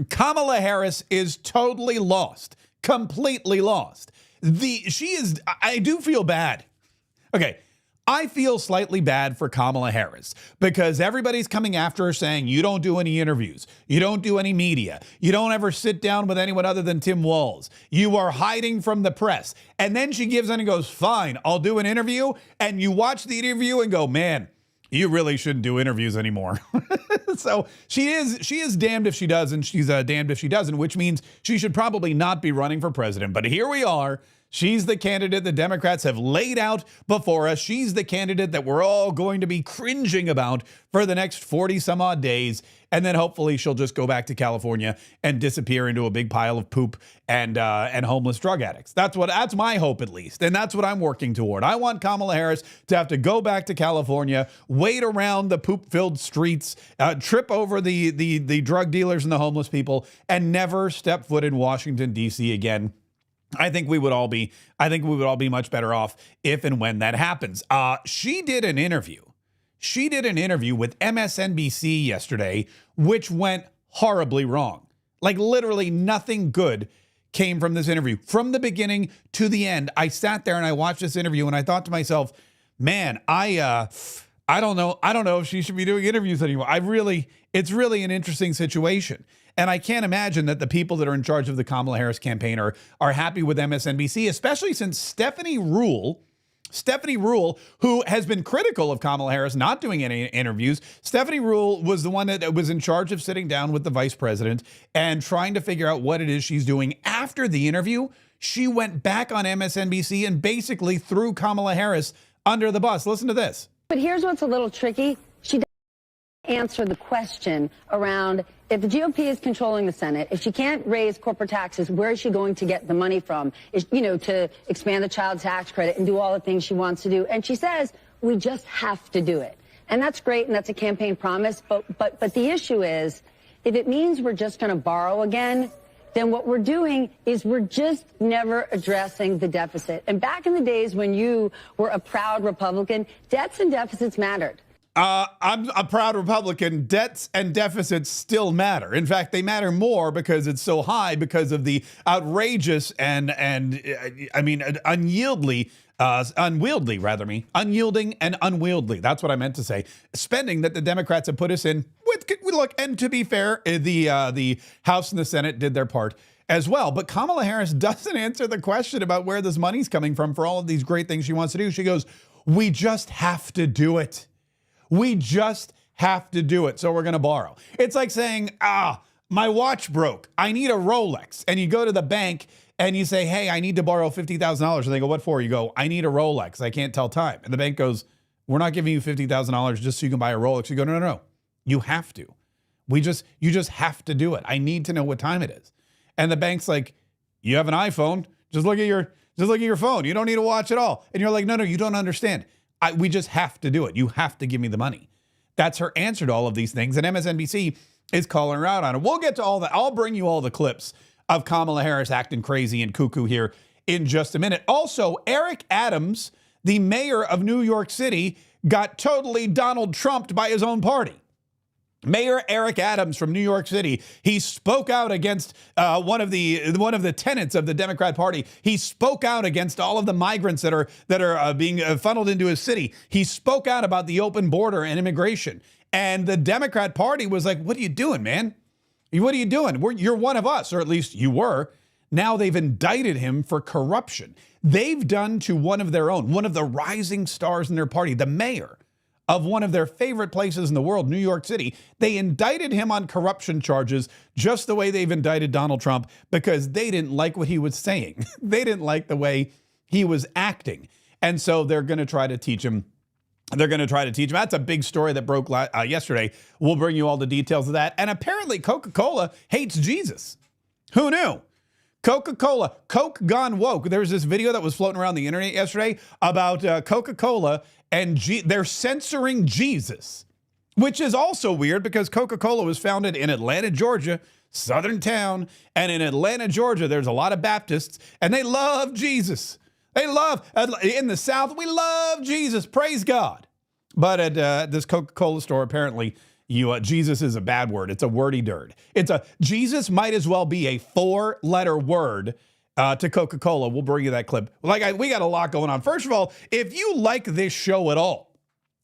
Kamala Harris is totally lost, completely lost. I do feel bad. Okay, I feel slightly bad for Kamala Harris because everybody's coming after her saying, you don't do any interviews. You don't do any media. You don't ever sit down with anyone other than Tim Walz. You are hiding from the press. And then she gives in and goes, fine, I'll do an interview. And you watch the interview and go, man, you really shouldn't do interviews anymore. So she is damned if she does, and she's damned if she doesn't, which means she should probably not be running for president. But here we are. She's the candidate the Democrats have laid out before us. She's the candidate that we're all going to be cringing about for the next 40 some odd days. And then hopefully she'll just go back to California and disappear into a big pile of poop and homeless drug addicts. That's my hope, at least. And that's what I'm working toward. I want Kamala Harris to have to go back to California, wait around the poop-filled streets, trip over the drug dealers and the homeless people, and never step foot in Washington, D.C. again. I think we would all be much better off if and when that happens. She did an interview. She did an interview with MSNBC yesterday, which went horribly wrong. Like literally nothing good came from this interview. From the beginning to the end, I sat there and I watched this interview and I thought to myself, man, I don't know if she should be doing interviews anymore. It's really an interesting situation. And I can't imagine that the people that are in charge of the Kamala Harris campaign are happy with MSNBC, especially since Stephanie Ruehl, who has been critical of Kamala Harris not doing any interviews. Stephanie Ruehl was the one that was in charge of sitting down with the vice president and trying to figure out what it is she's doing. After the interview, she went back on MSNBC and basically threw Kamala Harris under the bus. Listen to this. But here's what's a little tricky. She doesn't answer the question around if the GOP is controlling the Senate, if she can't raise corporate taxes, where is she going to get the money from, to expand the child tax credit and do all the things she wants to do? And she says, we just have to do it. And that's great, and that's a campaign promise. But the issue is, if it means we're just going to borrow again, then what we're doing is we're just never addressing the deficit. And back in the days when you were a proud Republican, debts and deficits mattered. I'm a proud Republican. Debts and deficits still matter. In fact, they matter more because it's so high because of the outrageous unyielding and unwieldy. That's what I meant to say. Spending that the Democrats have put us in. Look, and to be fair, the House and the Senate did their part as well. But Kamala Harris doesn't answer the question about where this money's coming from for all of these great things she wants to do. She goes, we just have to do it. We just have to do it, so we're going to borrow. It's like saying, my watch broke. I need a Rolex. And you go to the bank and you say, hey, I need to borrow $50,000. And they go, what for? You go, I need a Rolex. I can't tell time. And the bank goes, we're not giving you $50,000 just so you can buy a Rolex. You go, no. You have to. You just have to do it. I need to know what time it is. And the bank's like, you have an iPhone. Just look at your phone. You don't need a watch at all. And you're like, no, you don't understand. We just have to do it. You have to give me the money. That's her answer to all of these things. And MSNBC is calling her out on it. We'll get to all that. I'll bring you all the clips of Kamala Harris acting crazy and cuckoo here in just a minute. Also, Eric Adams, the mayor of New York City, got totally Donald Trumped by his own party. Mayor Eric Adams from New York City, he spoke out against one of the tenets of the Democrat Party. He spoke out against all of the migrants that are being funneled into his city. He spoke out about the open border and immigration. And the Democrat Party was like, what are you doing, man? What are you doing? You're one of us, or at least you were. Now they've indicted him for corruption. They've done to one of their own, one of the rising stars in their party, the mayor of one of their favorite places in the world, New York City. They indicted him on corruption charges just the way they've indicted Donald Trump because they didn't like what he was saying. They didn't like the way he was acting. And so they're going to try to teach him. That's a big story that broke yesterday. We'll bring you all the details of that. And apparently Coca-Cola hates Jesus. Who knew? Coca-Cola, Coke gone woke. There was this video that was floating around the internet yesterday about Coca-Cola and they're censoring Jesus, which is also weird because Coca-Cola was founded in Atlanta, Georgia, southern town. And in Atlanta, Georgia, there's a lot of Baptists and they love Jesus. In the South, we love Jesus. Praise God. But at this Coca-Cola store, apparently, Jesus is a bad word. It's a wordy dirt. Jesus might as well be a 4-letter word to Coca-Cola. We'll bring you that clip. We got a lot going on. First of all, if you like this show at all,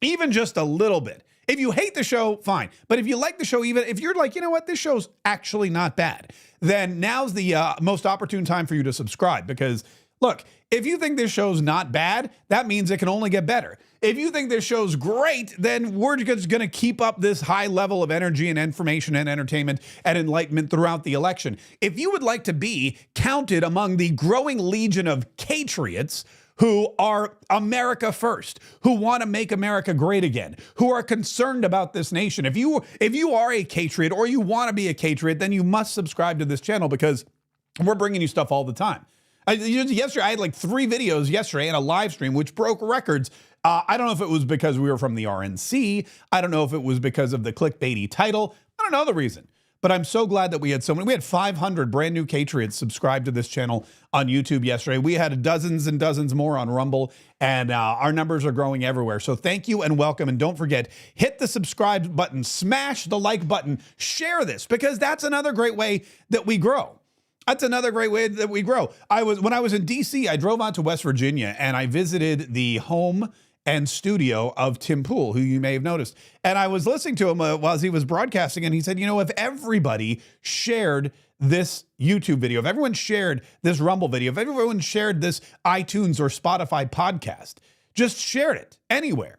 even just a little bit, if you hate the show, fine. But if you like the show, even if you're like, you know what, this show's actually not bad, then now's the most opportune time for you to subscribe. Because look, if you think this show's not bad, that means it can only get better. If you think this show's great, then we're just going to keep up this high level of energy and information and entertainment and enlightenment throughout the election. If you would like to be counted among the growing legion of Catriots who are America first, who want to make America great again, who are concerned about this nation, if you are a Catriot or you want to be a Catriot, then you must subscribe to this channel because we're bringing you stuff all the time. Yesterday, I had like 3 videos yesterday and a live stream, which broke records. I don't know if it was because we were from the RNC. I don't know if it was because of the clickbaity title. I don't know the reason. But I'm so glad that we had so many. We had 500 brand new Catriots subscribed to this channel on YouTube yesterday. We had dozens and dozens more on Rumble, and our numbers are growing everywhere. So thank you and welcome. And don't forget, hit the subscribe button, smash the like button, share this, because that's another great way that we grow. That's another great way that we grow. When I was in DC, I drove out to West Virginia and I visited the home and studio of Tim Pool, who you may have noticed. And I was listening to him while he was broadcasting, and he said, you know, if everybody shared this YouTube video, if everyone shared this Rumble video, if everyone shared this iTunes or Spotify podcast, just shared it anywhere,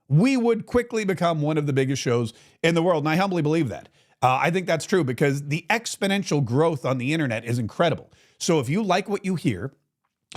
we would quickly become one of the biggest shows in the world. And I humbly believe that. I think that's true because the exponential growth on the internet is incredible. So if you like what you hear,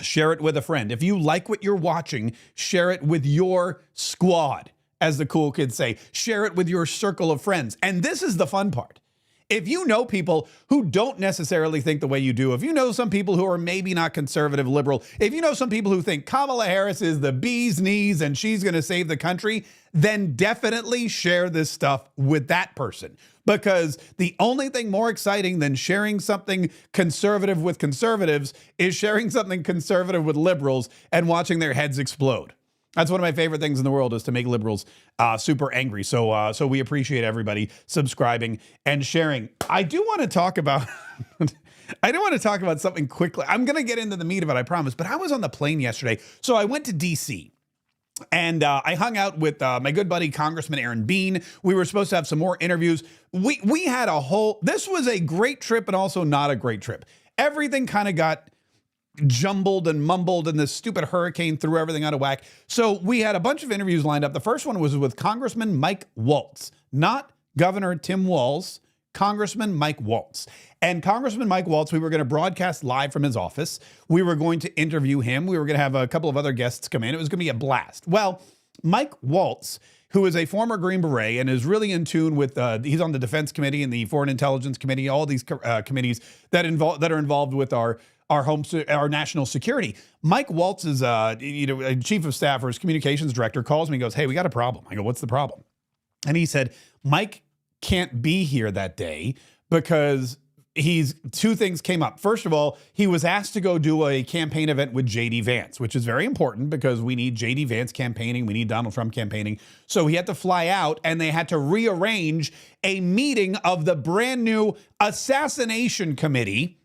share it with a friend. If you like what you're watching, share it with your squad, as the cool kids say. Share it with your circle of friends. And this is the fun part. If you know people who don't necessarily think the way you do, if you know some people who are maybe not conservative liberal, if you know some people who think Kamala Harris is the bee's knees and she's going to save the country, then definitely share this stuff with that person. Because the only thing more exciting than sharing something conservative with conservatives is sharing something conservative with liberals and watching their heads explode. That's one of my favorite things in the world, is to make liberals super angry. So we appreciate everybody subscribing and sharing. I do want to talk about something quickly. I'm going to get into the meat of it, I promise. But I was on the plane yesterday. So I went to DC. And I hung out with my good buddy, Congressman Aaron Bean. We were supposed to have some more interviews. We had this was a great trip and also not a great trip. Everything kind of got jumbled and mumbled, and this stupid hurricane threw everything out of whack. So we had a bunch of interviews lined up. The first one was with Congressman Mike Walz, not Governor Tim Walz, Congressman Mike Walz. And Congressman Mike Walz, we were going to broadcast live from his office. We were going to interview him. We were going to have a couple of other guests come in. It was going to be a blast. Well, Mike Walz, who is a former Green Beret and is really in tune with, he's on the Defense Committee and the Foreign Intelligence Committee, all these committees that are involved with our national security. Mike Walz is, a chief of staff or his communications director, calls me and goes, "Hey, we got a problem." I go, "What's the problem?" And he said, "Mike can't be here that day because two things came up. First of all, he was asked to go do a campaign event with JD Vance, which is very important because we need JD Vance campaigning. We need Donald Trump campaigning. So he had to fly out, and they had to rearrange a meeting of the brand new assassination committee.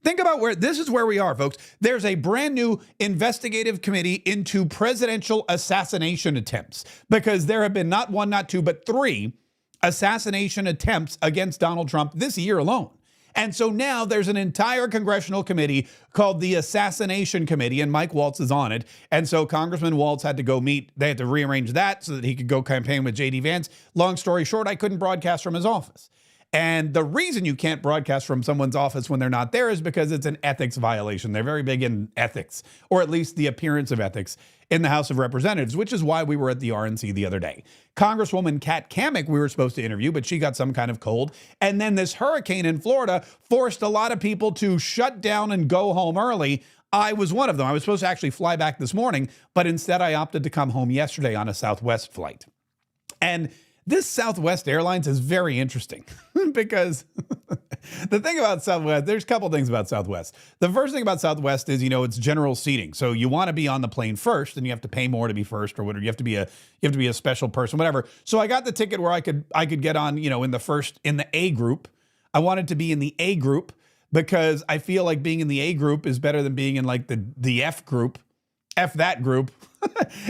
Think about this is where we are, folks. There's a brand new investigative committee into presidential assassination attempts, because there have been not one, not two, but 3 assassination attempts against Donald Trump this year alone. And so now there's an entire congressional committee called the Assassination Committee, and Mike Walz is on it. And so Congressman Walz had to go meet. They had to rearrange that so that he could go campaign with JD Vance. Long story short, I couldn't broadcast from his office. And the reason you can't broadcast from someone's office when they're not there is because it's an ethics violation. They're very big in ethics, or at least the appearance of ethics, in the House of Representatives, which is why we were at the RNC the other day. Congresswoman Kat Kamik we were supposed to interview, but she got some kind of cold. And then this hurricane in Florida forced a lot of people to shut down and go home early. I was one of them. I was supposed to actually fly back this morning, but instead I opted to come home yesterday on a Southwest flight. And this Southwest Airlines is very interesting because The thing about Southwest, there's a couple things about Southwest. The first thing about Southwest is, it's general seating. So you want to be on the plane first, and you have to pay more to be first, or whatever. You have to be a special person, whatever. So I got the ticket where I could get on, in the A group. I wanted to be in the A group because I feel like being in the A group is better than being in like the F group, F that group.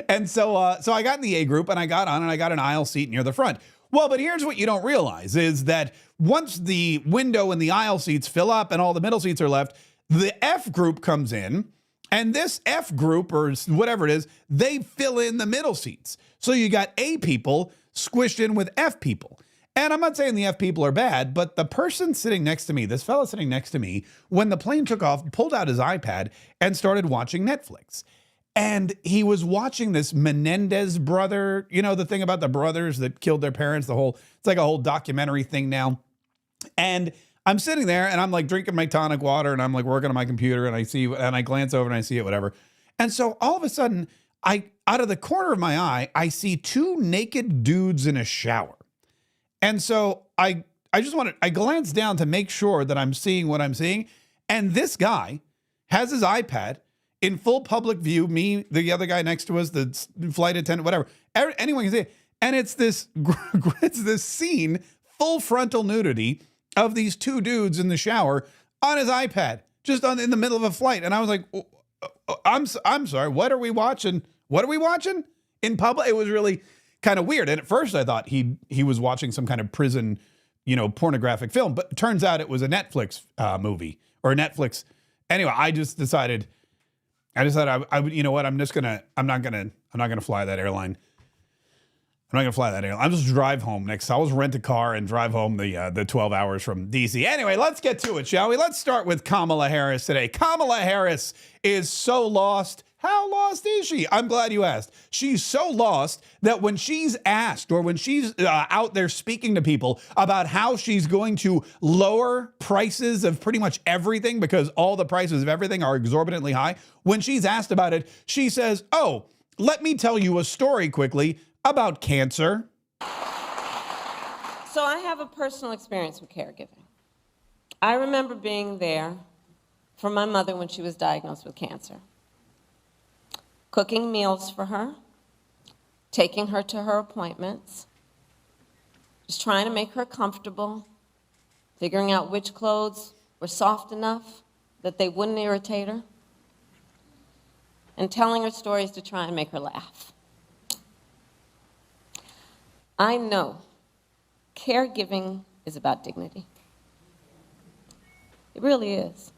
And so I got in the A group, and I got on, and I got an aisle seat near the front. Well, but here's what you don't realize is that once the window and the aisle seats fill up and all the middle seats are left, the F group comes in, and this F group, or whatever it is, they fill in the middle seats. So you got A people squished in with F people. And I'm not saying the F people are bad, but the person sitting next to me, this fella sitting next to me, when the plane took off, pulled out his iPad and started watching Netflix. And he was watching this Menendez brother, the thing about the brothers that killed their parents, it's like a whole documentary thing now. And I'm sitting there, and I'm like drinking my tonic water, and I'm like working on my computer, and I glance over and I see it, whatever. And so all of a sudden, out of the corner of my eye, I see two naked dudes in a shower. And so I glanced down to make sure that I'm seeing what I'm seeing. And this guy has his iPad in full public view, me, the other guy next to us, the flight attendant, whatever. Anyone can see it. And it's this scene, full frontal nudity of these two dudes in the shower on his iPad, just in the middle of a flight. And I was like, I'm sorry, what are we watching? What are we watching in public? It was really kind of weird. And at first I thought he was watching some kind of prison, pornographic film, but it turns out it was a Netflix movie or a Netflix. Anyway, I decided I would, I'm not gonna fly that airline. I'm not gonna fly that airline. I'll just drive home next. I'll just rent a car and drive home the 12 hours from DC. Anyway, let's get to it, shall we? Let's start with Kamala Harris today. Kamala Harris is so lost. How lost is she? I'm glad you asked. She's so lost that when she's asked, or when she's out there speaking to people about how she's going to lower prices of pretty much everything because all the prices of everything are exorbitantly high, when she's asked about it, she says, "Oh, let me tell you a story quickly about cancer." So I have a personal experience with caregiving. I remember being there for my mother when she was diagnosed with cancer. Cooking meals for her, taking her to her appointments, just trying to make her comfortable, figuring out which clothes were soft enough that they wouldn't irritate her, and telling her stories to try and make her laugh. I know caregiving is about dignity. It really is.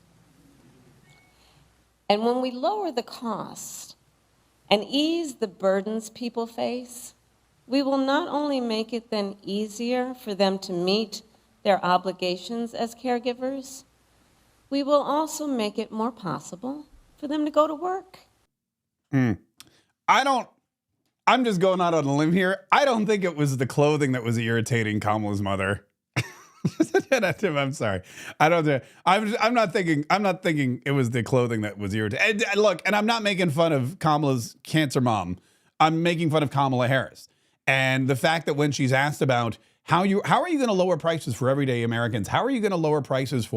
And when we lower the cost and ease the burdens people face, we will not only make it then easier for them to meet their obligations as caregivers, we will also make it more possible for them to go to work. I'm just going out on a limb here. I don't think it was the clothing that was irritating Kamala's mother. Tim, I'm sorry. I'm not thinking it was the clothing that was irritating. And look, and I'm not making fun of Kamala's cancer mom. I'm making fun of Kamala Harris. And the fact that when she's asked about how are you going to lower prices for everyday Americans? How are you going to lower prices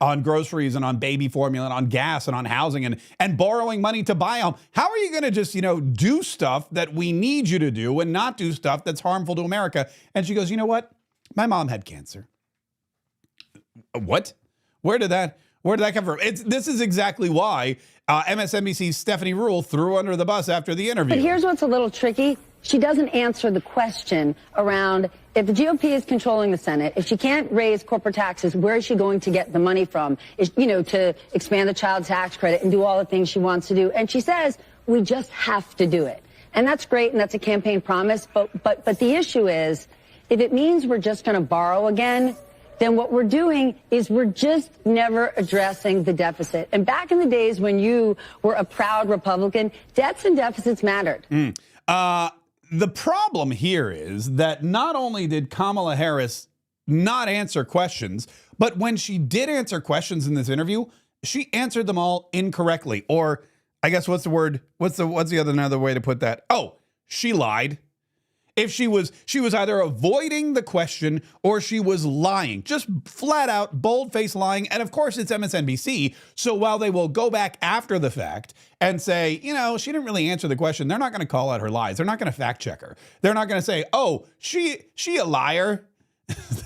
on groceries and on baby formula and on gas and on housing and borrowing money to buy them? How are you going to just, do stuff that we need you to do and not do stuff that's harmful to America? And she goes, you know what? My mom had cancer. What? Where did that come from? This is exactly why MSNBC's Stephanie Ruehl threw under the bus after the interview. But here's what's a little tricky. She doesn't answer the question around if the GOP is controlling the Senate, if she can't raise corporate taxes, where is she going to get the money from, to expand the child tax credit and do all the things she wants to do. And she says, we just have to do it. And that's great, and that's a campaign promise. But the issue is, if it means we're just going to borrow again, then what we're doing is we're just never addressing the deficit. And back in the days when you were a proud Republican, debts and deficits mattered. The problem here is that not only did Kamala Harris not answer questions, but when she did answer questions in this interview, she answered them all incorrectly. Or I guess what's the word? What's the another way to put that? Oh, she lied. if she was either avoiding the question or she was lying, just flat out bold-faced lying. And of course, it's MSNBC. So while they will go back after the fact and say, you know, she didn't really answer the question, they're not going to call out her lies. They're not going to fact check her. They're not going to say, oh, she a liar.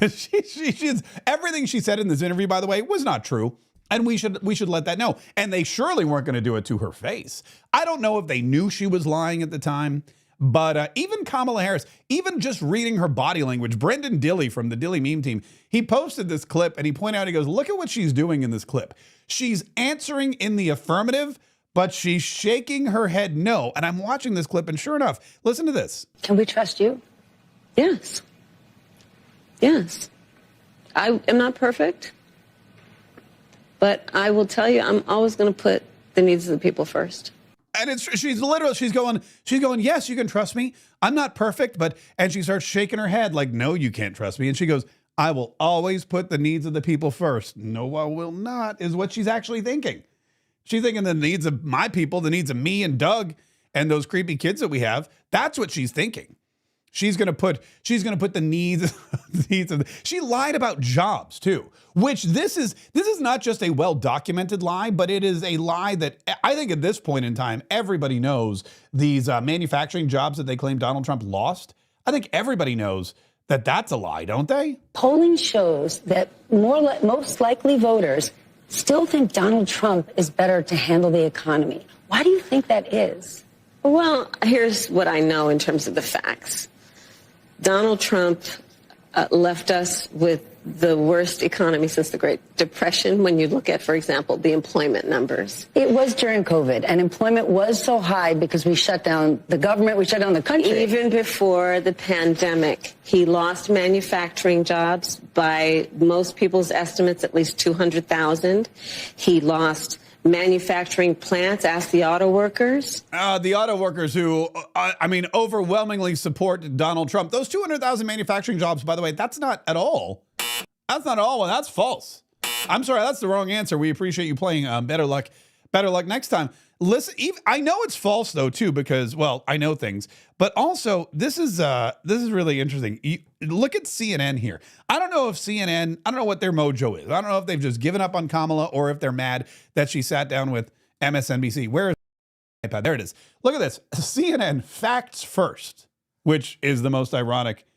She's everything she said in this interview, by the way, was not true. And we should let that know. And they surely weren't going to do it to her face. I don't know if they knew she was lying at the time, but even Kamala Harris, even just reading her body language, Brendan Dilley from the Dilley meme team, he posted this clip and he pointed out, he goes, look at what she's doing in this clip. She's answering in the affirmative, but she's shaking her head no. And I'm watching this clip and sure enough, listen to this. Can we trust you? Yes. Yes. I am not perfect. But I will tell you, I'm always going to put the needs of the people first. And she's going, yes, you can trust me. I'm not perfect, and she starts shaking her head like, no, you can't trust me. And she goes, I will always put the needs of the people first. No, I will not, is what she's actually thinking. She's thinking the needs of my people, the needs of me and Doug and those creepy kids that we have. That's what she's thinking. She's going to put the needs of, she lied about jobs too, which this is not just a well-documented lie, but it is a lie that I think at this point in time, everybody knows these manufacturing jobs that they claim Donald Trump lost. I think everybody knows that that's a lie, don't they? Polling shows that most likely voters still think Donald Trump is better to handle the economy. Why do you think that is? Well, here's what I know in terms of the facts. Donald Trump left us with the worst economy since the Great Depression when you look at, for example, the employment numbers. It was during COVID, and employment was so high because we shut down the government, we shut down the country. Even before the pandemic, he lost manufacturing jobs by most people's estimates, at least 200,000. He lost manufacturing plants. Ask the auto workers. The auto workers who, overwhelmingly support Donald Trump. Those 200,000 manufacturing jobs, by the way, that's not at all. That's not all. That's false. I'm sorry, that's the wrong answer. We appreciate you playing. Better luck next time. Listen, I know it's false though too, because I know things, but also this is really interesting. Look at CNN here. I don't know what their mojo is. I don't know if they've just given up on Kamala or if they're mad that she sat down with MSNBC. Where is the iPad? There it is. Look at this. CNN facts first, which is the most ironic.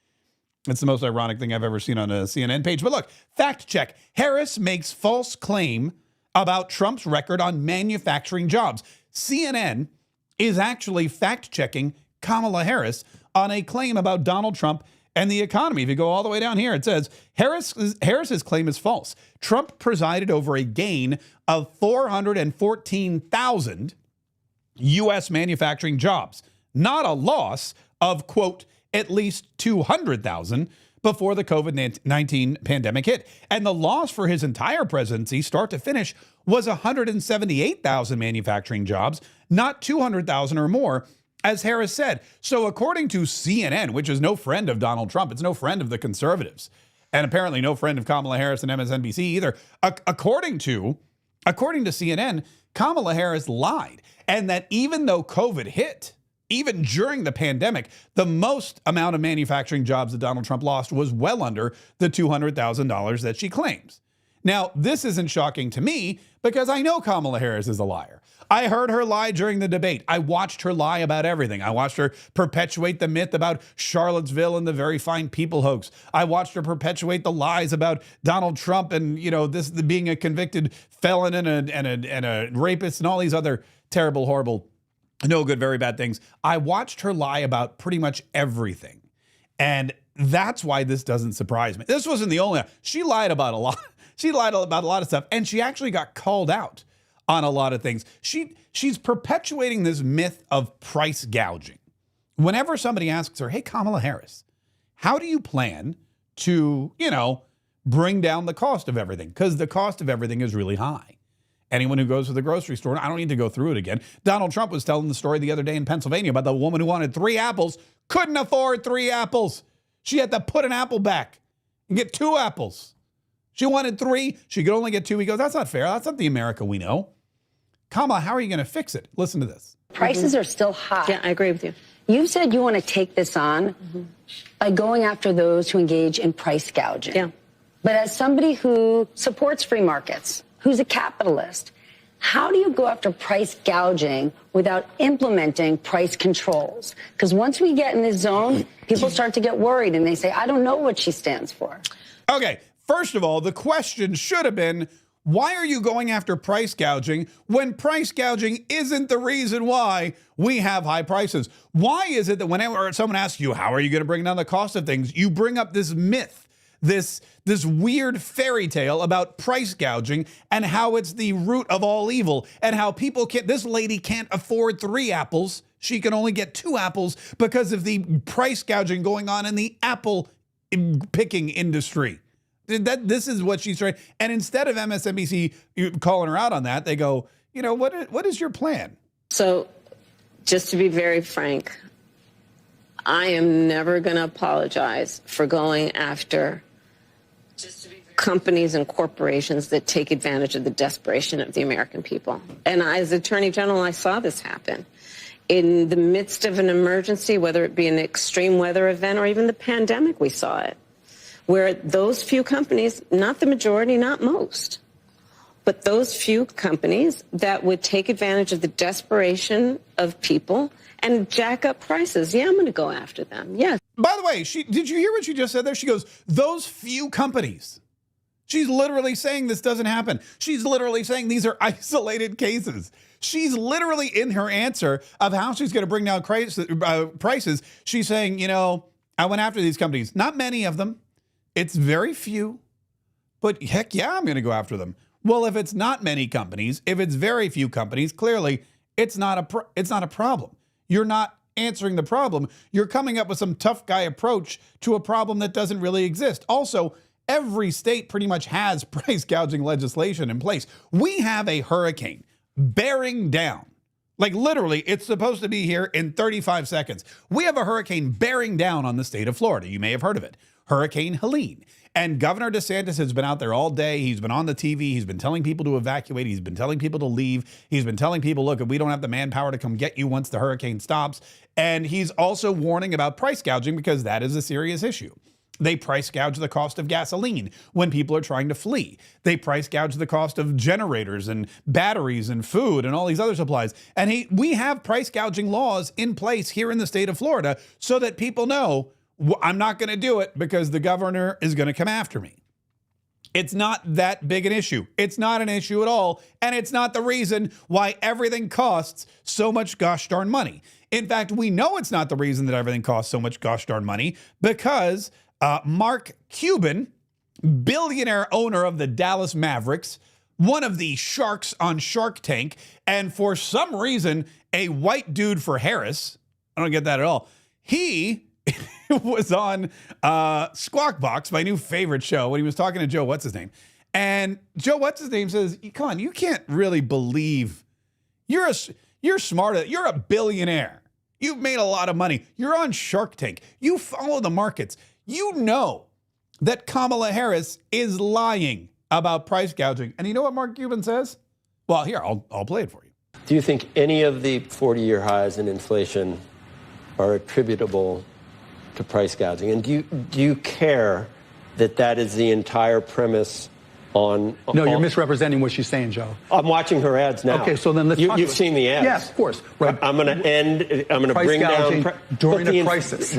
It's the most ironic thing I've ever seen on a CNN page. But look, fact check. Harris makes false claim about Trump's record on manufacturing jobs. CNN is actually fact-checking Kamala Harris on a claim about Donald Trump and the economy. If you go all the way down here, it says, Harris's claim is false. Trump presided over a gain of 414,000 U.S. manufacturing jobs, not a loss of, quote, at least 200,000 before the COVID-19 pandemic hit. And the loss for his entire presidency, start to finish, was 178,000 manufacturing jobs, not 200,000 or more, as Harris said. So according to CNN, which is no friend of Donald Trump, it's no friend of the conservatives, and apparently no friend of Kamala Harris and MSNBC either, according to CNN, Kamala Harris lied. And that even though COVID hit, even during the pandemic, the most amount of manufacturing jobs that Donald Trump lost was well under the $200,000 that she claims. Now, this isn't shocking to me because I know Kamala Harris is a liar. I heard her lie during the debate. I watched her lie about everything. I watched her perpetuate the myth about Charlottesville and the very fine people hoax. I watched her perpetuate the lies about Donald Trump and, this being a convicted felon and a rapist and all these other terrible, horrible, no good, very bad things. I watched her lie about pretty much everything. And that's why this doesn't surprise me. This wasn't the only, she lied about a lot. She lied about a lot of stuff, and she actually got called out on a lot of things. She's perpetuating this myth of price gouging. Whenever somebody asks her, hey, Kamala Harris, how do you plan to, bring down the cost of everything? Because the cost of everything is really high. Anyone who goes to the grocery store, I don't need to go through it again. Donald Trump was telling the story the other day in Pennsylvania about the woman who wanted 3 apples, couldn't afford 3 apples. She had to put an apple back and get 2 apples. She wanted 3. She could only get 2. He goes, that's not fair. That's not the America we know. Kamala, how are you going to fix it? Listen to this. Prices are still high. Yeah, I agree with you. You've said you want to take this on by going after those who engage in price gouging. Yeah. But as somebody who supports free markets, who's a capitalist, how do you go after price gouging without implementing price controls? Because once we get in this zone, people start to get worried and they say, I don't know what she stands for. Okay, first of all, the question should have been, why are you going after price gouging when price gouging isn't the reason why we have high prices? Why is it that whenever someone asks you, how are you going to bring down the cost of things, you bring up this myth, this weird fairy tale about price gouging and how it's the root of all evil and how people can't, this lady can't afford 3 apples. She can only get 2 apples because of the price gouging going on in the apple picking industry. This is what she's trying. And instead of MSNBC calling her out on that, they go, you know, what is your plan? So just to be very frank, I am never going to apologize for going after companies and corporations that take advantage of the desperation of the American people. And as Attorney General, I saw this happen. In the midst of an emergency, whether it be an extreme weather event or even the pandemic, we saw it, where those few companies, not the majority, not most, but those few companies that would take advantage of the desperation of people and jack up prices. Yeah, I'm going to go after them. Yes. By the way, did you hear what she just said there? She goes, those few companies. She's literally saying this doesn't happen. She's literally saying these are isolated cases. She's literally in her answer of how she's going to bring down prices. She's saying, you know, I went after these companies. Not many of them. It's very few. But heck yeah, I'm going to go after them. Well, if it's not many companies, if it's very few companies, clearly it's not a problem. You're not answering the problem. You're coming up with some tough guy approach to a problem that doesn't really exist. Also, every state pretty much has price gouging legislation in place. We have a hurricane bearing down. Like literally, it's supposed to be here in 35 seconds. We have a hurricane bearing down on the state of Florida. You may have heard of it. Hurricane Helene. And Governor DeSantis has been out there all day. He's been on the TV. He's been telling people to evacuate. He's been telling people to leave. He's been telling people, look, if we don't have the manpower to come get you once the hurricane stops. And he's also warning about price gouging because that is a serious issue. They price gouge the cost of gasoline when people are trying to flee. They price gouge the cost of generators and batteries and food and all these other supplies. And we have price gouging laws in place here in the state of Florida so that people know I'm not going to do it because the governor is going to come after me. It's not that big an issue. It's not an issue at all. And it's not the reason why everything costs so much gosh darn money. In fact, we know it's not the reason that everything costs so much gosh darn money because Mark Cuban, billionaire owner of the Dallas Mavericks, one of the sharks on Shark Tank, and for some reason, a white dude for Harris. I don't get that at all. He was on Squawk Box, my new favorite show, when he was talking to Joe What's-His-Name. And Joe What's-His-Name says, come on, you can't really believe you're smart. You're a billionaire. You've made a lot of money. You're on Shark Tank. You follow the markets. You know that Kamala Harris is lying about price gouging. And you know what Mark Cuban says? Well, here, I'll play it for you. Do you think any of the 40-year highs in inflation are attributable to price gouging? And do you care that that is the entire premise on... No, you're misrepresenting what she's saying, Joe. I'm watching her ads now. Okay, so then let's talk You've seen the ads. Yes, of course. Right. I'm going to bring down... During a crisis.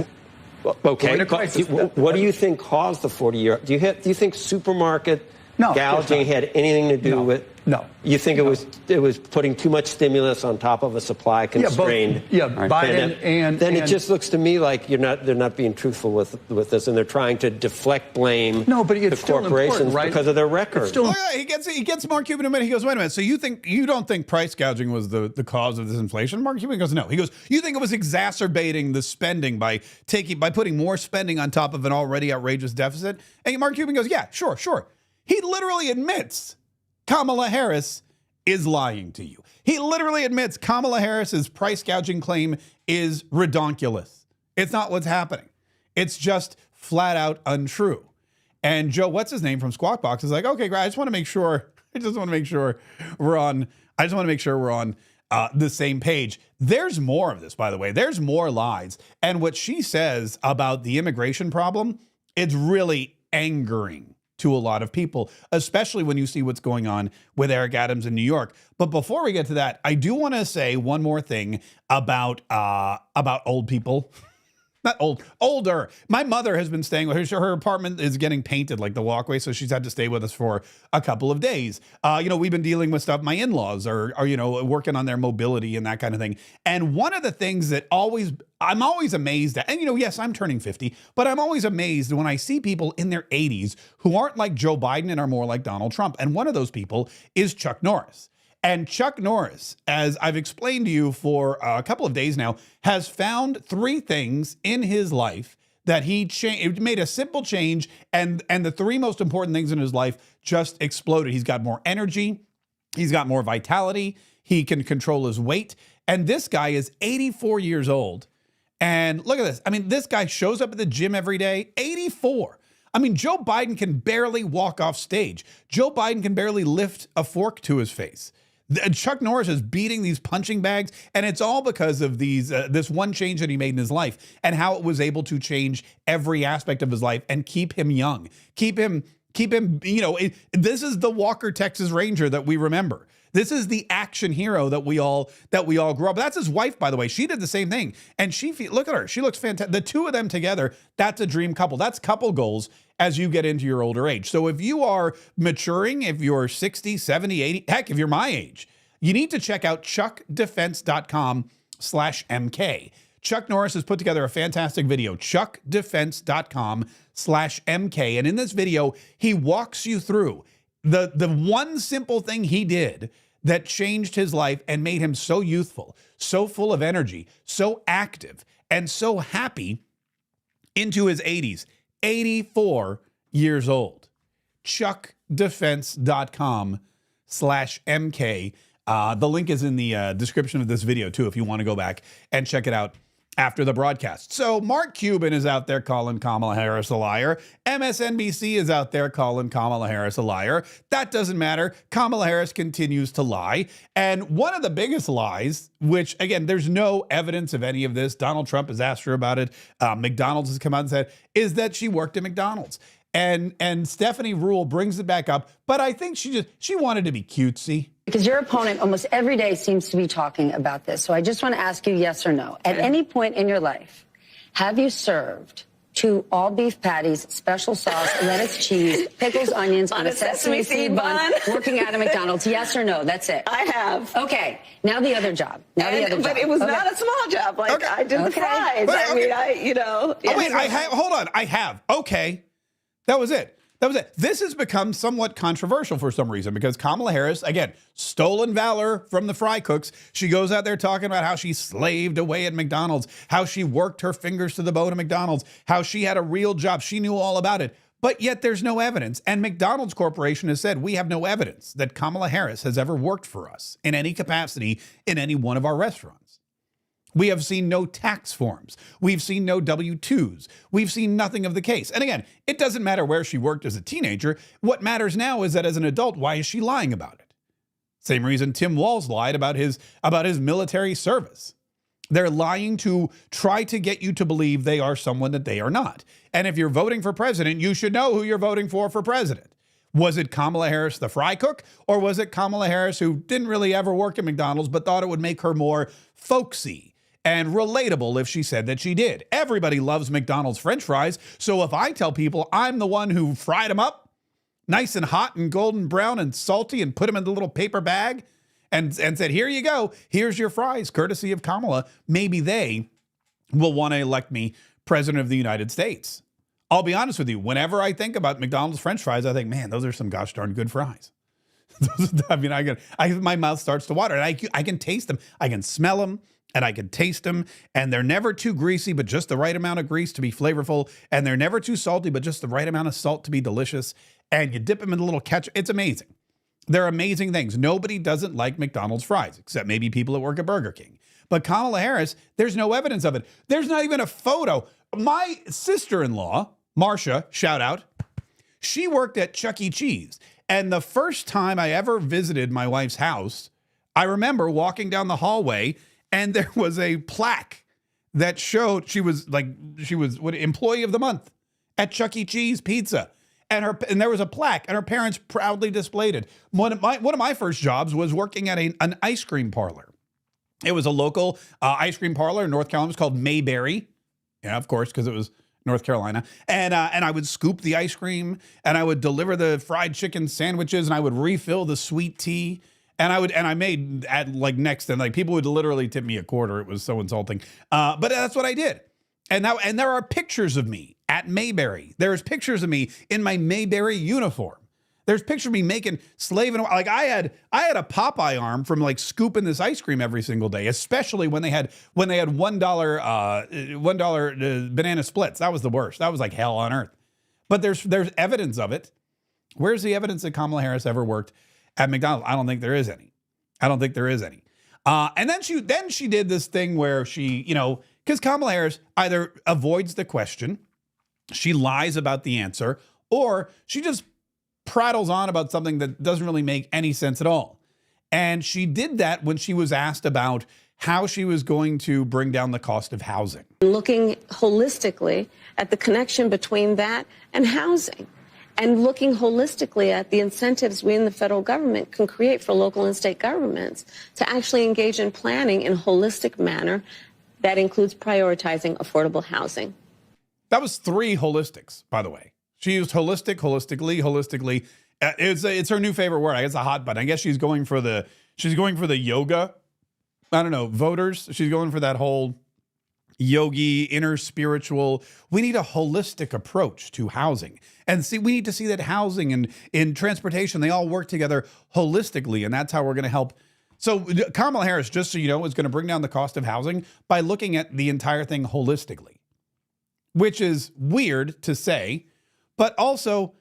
Okay, crisis. What do you think caused the 40-year? Do you think supermarket gouging had anything to do with? No. You think it was putting too much stimulus on top of a supply constrained? Biden and then it just looks to me like they're not being truthful with this, and they're trying to deflect blame. No, but it's the corporations right? because of their record. He gets Mark Cuban in a minute. He goes, wait a minute. So you don't think price gouging was the cause of this inflation? Mark Cuban goes, no. He goes, you think it was exacerbating the spending by putting more spending on top of an already outrageous deficit? And Mark Cuban goes, yeah, sure. He literally admits Kamala Harris is lying to you. He literally admits Kamala Harris's price gouging claim is redonkulous. It's not what's happening. It's just flat out untrue. And Joe What's-His-Name from Squawk Box is like, okay, great. I just want to make sure we're on the same page. There's more of this, by the way. There's more lies. And what she says about the immigration problem, it's really angering to a lot of people, especially when you see what's going on with Eric Adams in New York. But before we get to that, I do want to say one more thing about old people. Not old, older. My mother has been staying with her. Her apartment is getting painted, like the walkway, so she's had to stay with us for a couple of days. We've been dealing with stuff. My in-laws are working on their mobility and that kind of thing. And one of the things that I'm always amazed at, and yes, I'm turning 50, but I'm always amazed when I see people in their 80s who aren't like Joe Biden and are more like Donald Trump. And one of those people is Chuck Norris. And Chuck Norris, as I've explained to you for a couple of days now, has found 3 things in his life that he made a simple change, and the 3 most important things in his life just exploded. He's got more energy, he's got more vitality, he can control his weight, and this guy is 84 years old. And look at this. I mean, this guy shows up at the gym every day, 84. I mean, Joe Biden can barely walk off stage. Joe Biden can barely lift a fork to his face. Chuck Norris is beating these punching bags, and it's all because of this one change that he made in his life and how it was able to change every aspect of his life and keep him young, keep him. This is the Walker, Texas Ranger that we remember. This is the action hero that we all grew up. That's his wife, by the way. She did the same thing, and look at her. She looks fantastic. The 2 of them together, that's a dream couple. That's couple goals as you get into your older age. So if you are maturing, if you're 60, 70, 80, heck, if you're my age, you need to check out chuckdefense.com/MK. Chuck Norris has put together a fantastic video, chuckdefense.com/MK. And in this video, he walks you through the one simple thing he did that changed his life and made him so youthful, so full of energy, so active, and so happy into his 80s. 84 years old. chuckdefense.com/MK. The link is in the description of this video, too, if you want to go back and check it out after the broadcast. So Mark Cuban is out there calling Kamala Harris a liar. MSNBC is out there calling Kamala Harris a liar. That doesn't matter. Kamala Harris continues to lie. And one of the biggest lies, which, again, there's no evidence of any of this. Donald Trump has asked her about it. McDonald's has come out and said, is that she worked at McDonald's. And Stephanie Ruehl brings it back up. But I think she wanted to be cutesy. Because your opponent almost every day seems to be talking about this. So I just want to ask you yes or no. At any point in your life, have you served 2 all-beef patties, special sauce, lettuce, cheese, pickles, onions on a sesame seed bun, working out at McDonald's? Yes or no? That's it. I have. Okay. Now the other job. But it was not a small job. Like, I did the fries. But, I mean, Oh, wait, hold on. I have. Okay. That was it. This has become somewhat controversial for some reason because Kamala Harris, again, stolen valor from the fry cooks. She goes out there talking about how she slaved away at McDonald's, how she worked her fingers to the bone at McDonald's, how she had a real job. She knew all about it. But yet there's no evidence. And McDonald's Corporation has said, we have no evidence that Kamala Harris has ever worked for us in any capacity in any one of our restaurants. We have seen no tax forms. We've seen no W-2s. We've seen nothing of the case. And again, it doesn't matter where she worked as a teenager. What matters now is that as an adult, why is she lying about it? Same reason Tim Walz lied about his military service. They're lying to try to get you to believe they are someone that they are not. And if you're voting for president, you should know who you're voting for president. Was it Kamala Harris, the fry cook, or was it Kamala Harris, who didn't really ever work at McDonald's, but thought it would make her more folksy and relatable if she said that she did? Everybody loves McDonald's French fries, so if I tell people I'm the one who fried them up, nice and hot and golden brown and salty, and put them in the little paper bag and said, here you go, here's your fries, courtesy of Kamala, maybe they will want to elect me president of the United States. I'll be honest with you, whenever I think about McDonald's French fries, I think, man, those are some gosh darn good fries. I mean, my mouth starts to water, and I can taste them, I can smell them, and I can taste them, and they're never too greasy, but just the right amount of grease to be flavorful, and they're never too salty, but just the right amount of salt to be delicious, and you dip them in a little ketchup. It's amazing. They're amazing things. Nobody doesn't like McDonald's fries, except maybe people that work at Burger King. But Kamala Harris, there's no evidence of it. There's not even a photo. My sister-in-law, Marcia, shout out, she worked at Chuck E. Cheese, and the first time I ever visited my wife's house, I remember walking down the hallway and there was a plaque that showed she was employee of the month at Chuck E. Cheese Pizza. And there was a plaque, and her parents proudly displayed it. One of my first jobs was working at an ice cream parlor. It was a local ice cream parlor in North Carolina. It was called Mayberry. Yeah, of course, because it was North Carolina. And I would scoop the ice cream, and I would deliver the fried chicken sandwiches, and I would refill the sweet tea. And I made at like next, and like people would literally tip me a quarter. It was so insulting. But that's what I did. And there are pictures of me at Mayberry. There's pictures of me in my Mayberry uniform. There's pictures of me making slaving. Like I had a Popeye arm from like scooping this ice cream every single day, especially when they had $1 banana splits. That was the worst. That was like hell on earth. But there's evidence of it. Where's the evidence that Kamala Harris ever worked at McDonald? I don't think there is any. And then she did this thing where she, because Kamala Harris either avoids the question, she lies about the answer, or she just prattles on about something that doesn't really make any sense at all. And she did that when she was asked about how she was going to bring down the cost of housing. Looking holistically at the connection between that and housing, and looking holistically at the incentives we in the federal government can create for local and state governments to actually engage in planning in a holistic manner that includes prioritizing affordable housing. That was 3 holistics, by the way. She used holistically. It's her new favorite word. I guess a hot button. I guess she's going for the yoga. I don't know, voters. She's going for that whole yogi, inner spiritual. We need a holistic approach to housing. And we need to see that housing and in transportation, they all work together holistically. And that's how we're going to help. So Kamala Harris, just so you know, is going to bring down the cost of housing by looking at the entire thing holistically, which is weird to say, but also,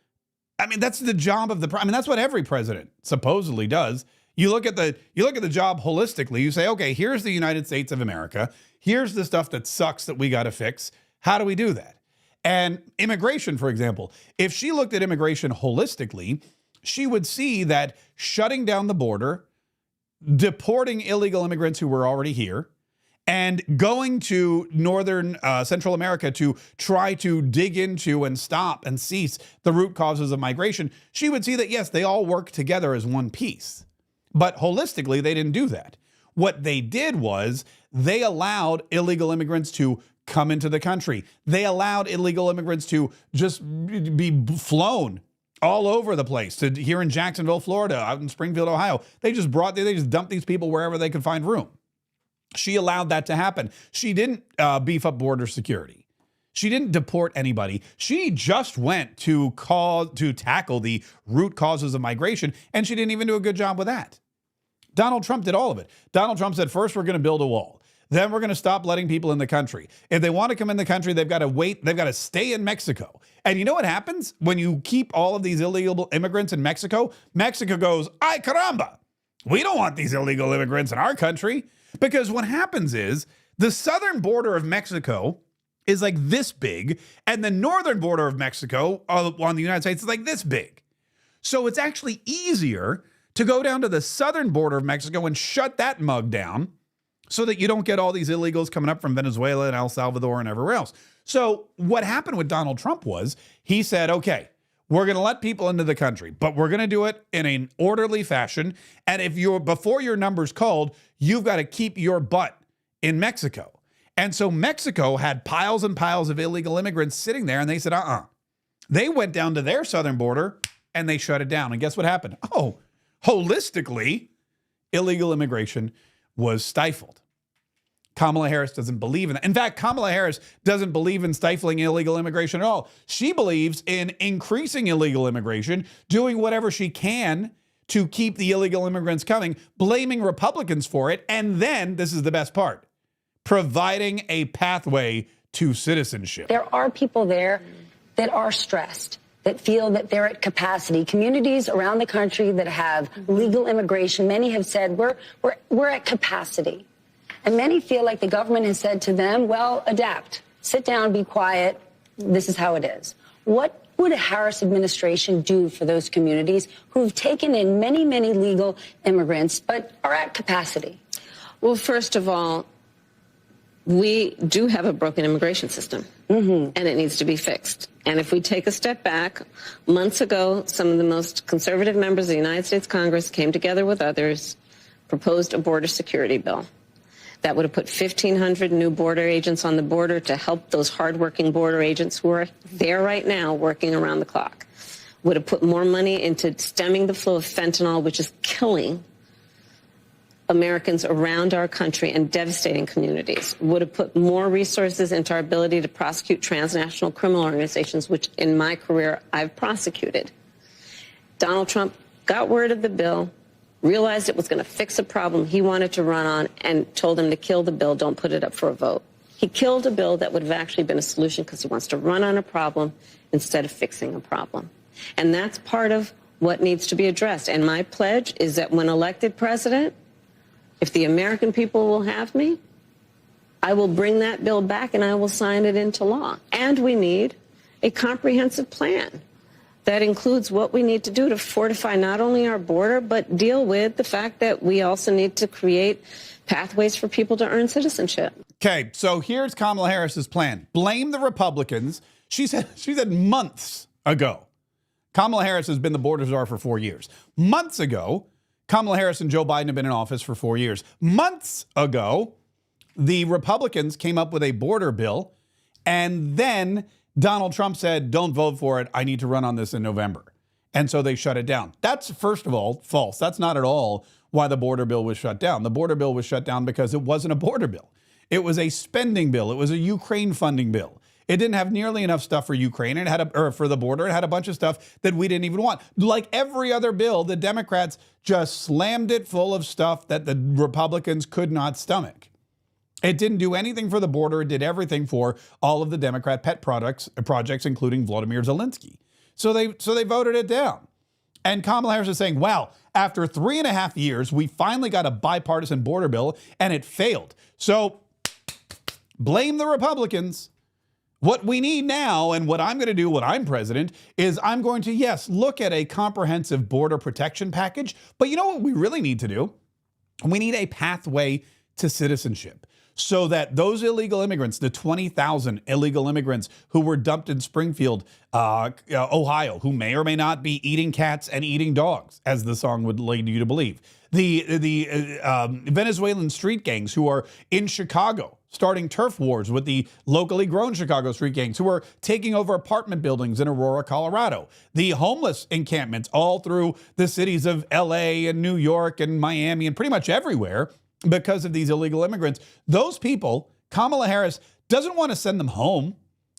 I mean, that's the job of that's what every president supposedly does. You look at the job holistically. You say, okay, here's the United States of America. Here's the stuff that sucks that we got to fix. How do we do that? And immigration, for example, if she looked at immigration holistically, she would see that shutting down the border, deporting illegal immigrants who were already here, and going to northern Central America to try to dig into and stop and cease the root causes of migration, she would see that, yes, they all work together as one piece. But holistically, they didn't do that. What they did was they allowed illegal immigrants to come into the country. They allowed illegal immigrants to just be flown all over the place, to here in Jacksonville, Florida, out in Springfield, Ohio. They just dumped these people wherever they could find room. She allowed that to happen. She didn't beef up border security. She didn't deport anybody. She just went to tackle the root causes of migration, and she didn't even do a good job with that. Donald Trump did all of it. Donald Trump said, first, we're going to build a wall. Then we're going to stop letting people in the country. If they want to come in the country, they've got to wait. They've got to stay in Mexico. And you know what happens when you keep all of these illegal immigrants in Mexico? Mexico goes, ay caramba, we don't want these illegal immigrants in our country. Because what happens is the southern border of Mexico is like this big, and the northern border of Mexico on the United States is like this big. So it's actually easier to go down to the southern border of Mexico and shut that mug down so that you don't get all these illegals coming up from Venezuela and El Salvador and everywhere else. So what happened with Donald Trump was he said, okay, we're going to let people into the country, but we're going to do it in an orderly fashion. And before your number's called, you've got to keep your butt in Mexico. And so Mexico had piles and piles of illegal immigrants sitting there, and they said, They went down to their southern border and they shut it down. And guess what happened? Oh, holistically, illegal immigration was stifled. Kamala Harris doesn't believe in that. In fact, Kamala Harris doesn't believe in stifling illegal immigration at all. She believes in increasing illegal immigration, doing whatever she can to keep the illegal immigrants coming, blaming Republicans for it, and then, this is the best part, providing a pathway to citizenship. There are people there that are stressed, that feel that they're at capacity. Communities around the country that have legal immigration, many have said, we're at capacity. And many feel like the government has said to them, well, adapt, sit down, be quiet. This is how it is. What would a Harris administration do for those communities who've taken in many, many legal immigrants but are at capacity? Well, first of all, we do have a broken immigration system, and it needs to be fixed. And if we take a step back, months ago, some of the most conservative members of the United States Congress came together with others, proposed a border security bill that would have put 1,500 new border agents on the border to help those hardworking border agents who are there right now working around the clock. Would have put more money into stemming the flow of fentanyl, which is killing Americans around our country and devastating communities. Would have put more resources into our ability to prosecute transnational criminal organizations, which in my career I've prosecuted. Donald Trump got word of the bill, realized it was going to fix a problem he wanted to run on, and told him to kill the bill, don't put it up for a vote. He killed a bill that would have actually been a solution because he wants to run on a problem instead of fixing a problem. And that's part of what needs to be addressed. And my pledge is that when elected president, if the American people will have me, I will bring that bill back and I will sign it into law. And we need a comprehensive plan that includes what we need to do to fortify not only our border, but deal with the fact that we also need to create pathways for people to earn citizenship. Okay, so here's Kamala Harris's plan. Blame the Republicans. She said months ago. Kamala Harris has been the border czar for 4 years. Months ago, Kamala Harris and Joe Biden have been in office for 4 years. Months ago, the Republicans came up with a border bill, and then Donald Trump said, don't vote for it. I need to run on this in November. And so they shut it down. That's, first of all, false. That's not at all why the border bill was shut down. The border bill was shut down because it wasn't a border bill. It was a spending bill. It was a Ukraine funding bill. It didn't have nearly enough stuff for Ukraine. It had or for the border. It had a bunch of stuff that we didn't even want. Like every other bill, the Democrats just slammed it full of stuff that the Republicans could not stomach. It didn't do anything for the border. It did everything for all of the Democrat pet projects, including Vladimir Zelensky. So they voted it down. And Kamala Harris is saying, wow, after 3.5 years, we finally got a bipartisan border bill, and it failed. So blame the Republicans. What we need now, and what I'm going to do when I'm president, is I'm going to, yes, look at a comprehensive border protection package. But you know what we really need to do? We need a pathway to citizenship so that those illegal immigrants, the 20,000 illegal immigrants who were dumped in Springfield, Ohio, who may or may not be eating cats and eating dogs, as the song would lead you to believe. The Venezuelan street gangs who are in Chicago, starting turf wars with the locally grown Chicago street gangs who are taking over apartment buildings in Aurora, Colorado. The homeless encampments all through the cities of LA and New York and Miami and pretty much everywhere because of these illegal immigrants. Those people, Kamala Harris doesn't want to send them home,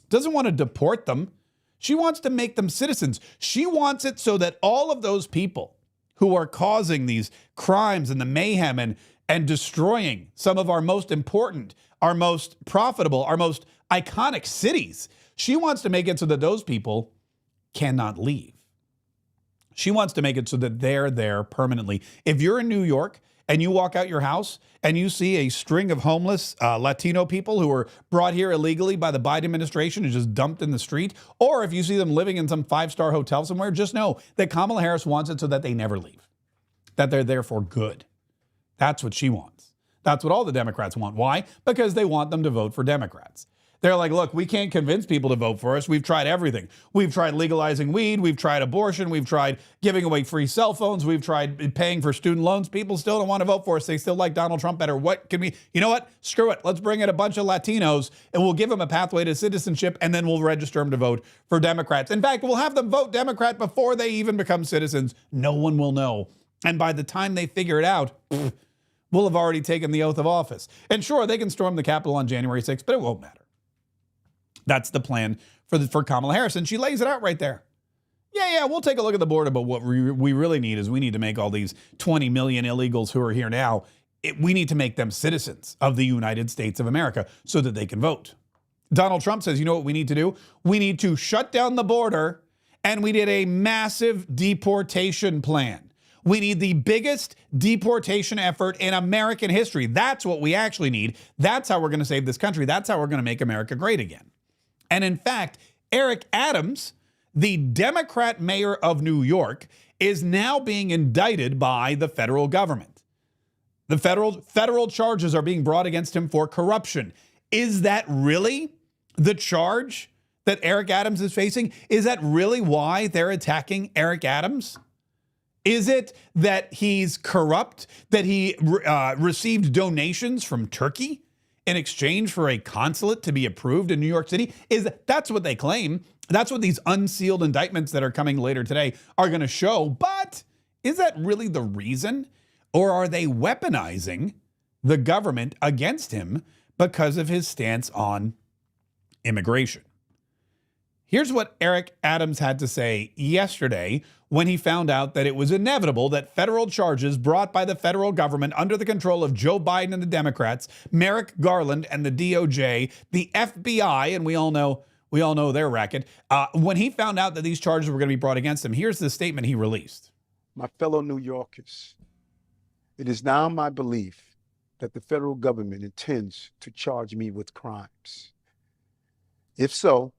doesn't want to deport them. She wants to make them citizens. She wants it so that all of those people who are causing these crimes and the mayhem and destroying some of our most important, our most profitable, our most iconic cities, she wants to make it so that those people cannot leave. She wants to make it so that they're there permanently. If you're in New York and you walk out your house and you see a string of homeless Latino people who were brought here illegally by the Biden administration and just dumped in the street, or if you see them living in some 5-star hotel somewhere, just know that Kamala Harris wants it so that they never leave, that they're there for good. That's what she wants. That's what all the Democrats want. Why? Because they want them to vote for Democrats. They're like, look, we can't convince people to vote for us. We've tried everything. We've tried legalizing weed. We've tried abortion. We've tried giving away free cell phones. We've tried paying for student loans. People still don't want to vote for us. They still like Donald Trump better. What can we, you know what? Screw it. Let's bring in a bunch of Latinos and we'll give them a pathway to citizenship and then we'll register them to vote for Democrats. In fact, we'll have them vote Democrat before they even become citizens. No one will know. And by the time they figure it out, we'll have already taken the oath of office. And sure, they can storm the Capitol on January 6th, but it won't matter. That's the plan for Kamala Harris, and she lays it out right there. Yeah, we'll take a look at the border, but what we really need is we need to make all these 20 million illegals who are here now, we need to make them citizens of the United States of America so that they can vote. Donald Trump says, you know what we need to do? We need to shut down the border, and we did a massive deportation plan. We need the biggest deportation effort in American history. That's what we actually need. That's how we're going to save this country. That's how we're going to make America great again. And in fact, Eric Adams, the Democrat mayor of New York is now being indicted by the federal government. The federal charges are being brought against him for corruption. Is that really the charge that Eric Adams is facing? Is that really why they're attacking Eric Adams? Is it that he's corrupt, that he received donations from Turkey in exchange for a consulate to be approved in New York City? That's what they claim. That's what these unsealed indictments that are coming later today are going to show. But is that really the reason? Or are they weaponizing the government against him because of his stance on immigration? Here's what Eric Adams had to say yesterday when he found out that it was inevitable that federal charges brought by the federal government under the control of Joe Biden and the Democrats, Merrick Garland and the DOJ, the FBI, and we all know their racket. When he found out that these charges were going to be brought against him, here's the statement he released. My fellow New Yorkers, it is now my belief that the federal government intends to charge me with crimes. If so,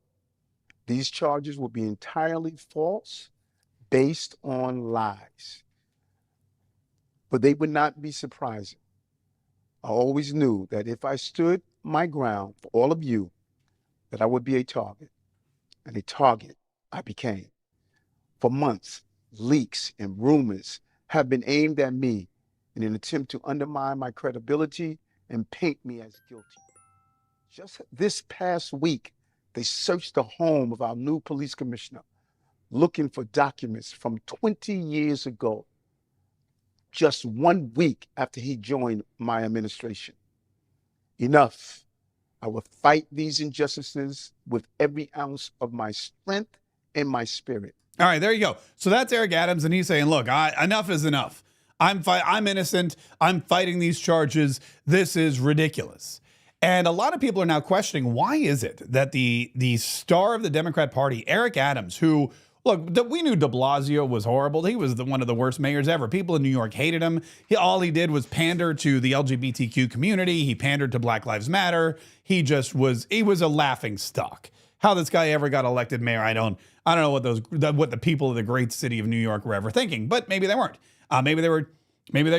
these charges will be entirely false, based on lies. But they would not be surprising. I always knew that if I stood my ground for all of you, that I would be a target. And a target I became. For months, leaks and rumors have been aimed at me in an attempt to undermine my credibility and paint me as guilty. Just this past week, they searched the home of our new police commissioner, looking for documents from 20 years ago, just 1 week after he joined my administration. Enough. I will fight these injustices with every ounce of my strength and my spirit. All right, there you go. So that's Eric Adams, and he's saying, look, enough is enough. I'm innocent. I'm fighting these charges. This is ridiculous. And a lot of people are now questioning, why is it that the star of the Democrat Party, Eric Adams, who, look, we knew de Blasio was horrible. He was one of the worst mayors ever. People in New York hated him. All he did was pander to the LGBTQ community. He pandered to Black Lives Matter. He was a laughing stock. How this guy ever got elected mayor, I don't know what the people of the great city of New York were ever thinking, but maybe they weren't. Maybe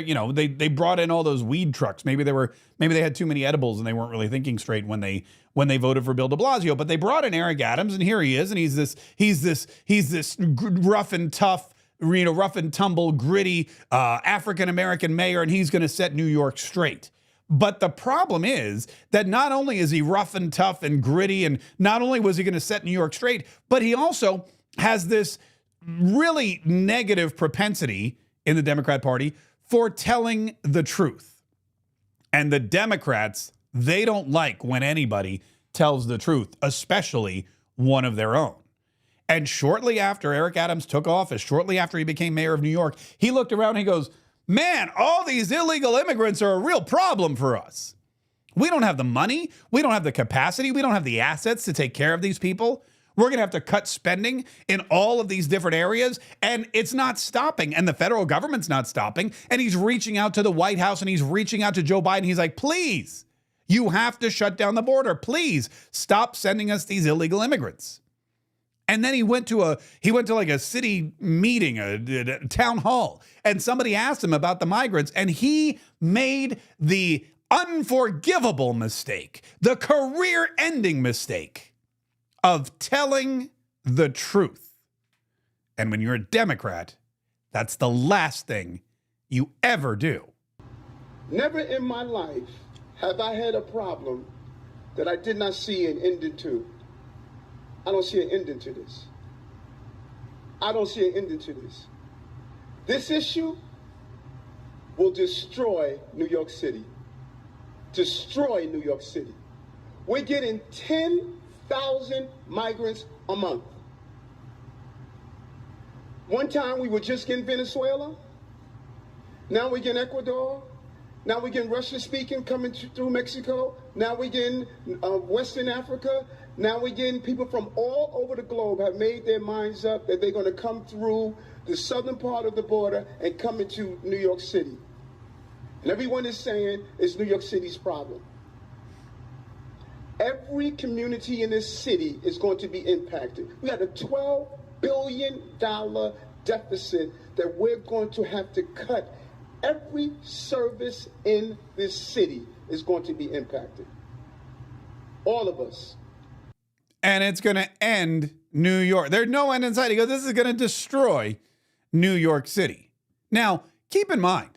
they brought in all those weed trucks. Maybe they had too many edibles and they weren't really thinking straight when they voted for Bill de Blasio. But they brought in Eric Adams, and here he is, and he's this rough and tough, rough and tumble, gritty African American mayor, and he's going to set New York straight. But the problem is that not only is he rough and tough and gritty, and not only was he going to set New York straight, but he also has this really negative propensity in the Democrat Party for telling the truth. And the Democrats, they don't like when anybody tells the truth, especially one of their own. And shortly after Eric Adams took office, shortly after he became mayor of New York, he looked around and he goes, man, all these illegal immigrants are a real problem for us. We don't have the money. We don't have the capacity. We don't have the assets to take care of these people. We're going to have to cut spending in all of these different areas, and it's not stopping, and the federal government's not stopping, and he's reaching out to the White House, and he's reaching out to Joe Biden. He's like, please, you have to shut down the border. Please stop sending us these illegal immigrants. And then he went to like a city meeting, a town hall, and somebody asked him about the migrants, and he made the unforgivable mistake, the career-ending mistake of telling the truth. And when you're a Democrat, that's the last thing you ever do. Never in my life have I had a problem that I did not see an ending to. I don't see an ending to this. I don't see an ending to this. This issue will destroy New York City. Destroy New York City. We're getting 10,000 migrants a month. One time we were just getting Venezuela. Now we're getting Ecuador. Now we're getting Russian speaking coming through Mexico. Now we're getting Western Africa. Now we're getting people from all over the globe have made their minds up that they're going to come through the southern part of the border and come into New York City. And everyone is saying it's New York City's problem. Every community in this city is going to be impacted. We had a 12 billion deficit that we're going to have to cut. Every service in this city is going to be impacted. All of us. And it's going to end New York. There's no end in sight. He goes, this is going to destroy New York City. Now, keep in mind,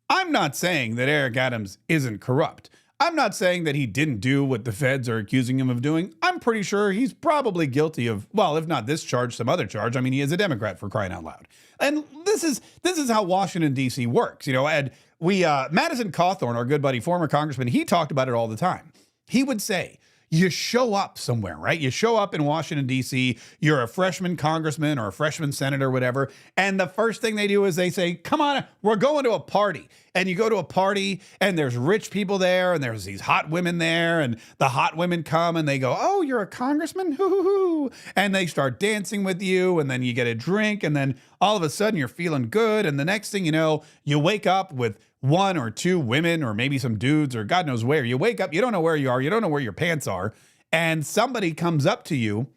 I'm not saying that Eric Adams isn't corrupt. I'm not saying that he didn't do what the feds are accusing him of doing. I'm pretty sure he's probably guilty of, well, if not this charge, some other charge. I mean, he is a Democrat, for crying out loud. And this is how Washington, D.C. works. You know, and Madison Cawthorn, our good buddy, former congressman, he talked about it all the time. He would say, you show up somewhere, right? You show up in Washington, D.C., you're a freshman congressman or a freshman senator or whatever, and the first thing they do is they say, come on, we're going to a party. And you go to a party, and there's rich people there, and there's these hot women there, and the hot women come, and they go, oh, you're a congressman? Hoo-hoo-hoo. And they start dancing with you, and then you get a drink, and then all of a sudden you're feeling good, and the next thing you know, you wake up with one or two women or maybe some dudes or God knows where. You wake up, you don't know where you are, you don't know where your pants are, and somebody comes up to you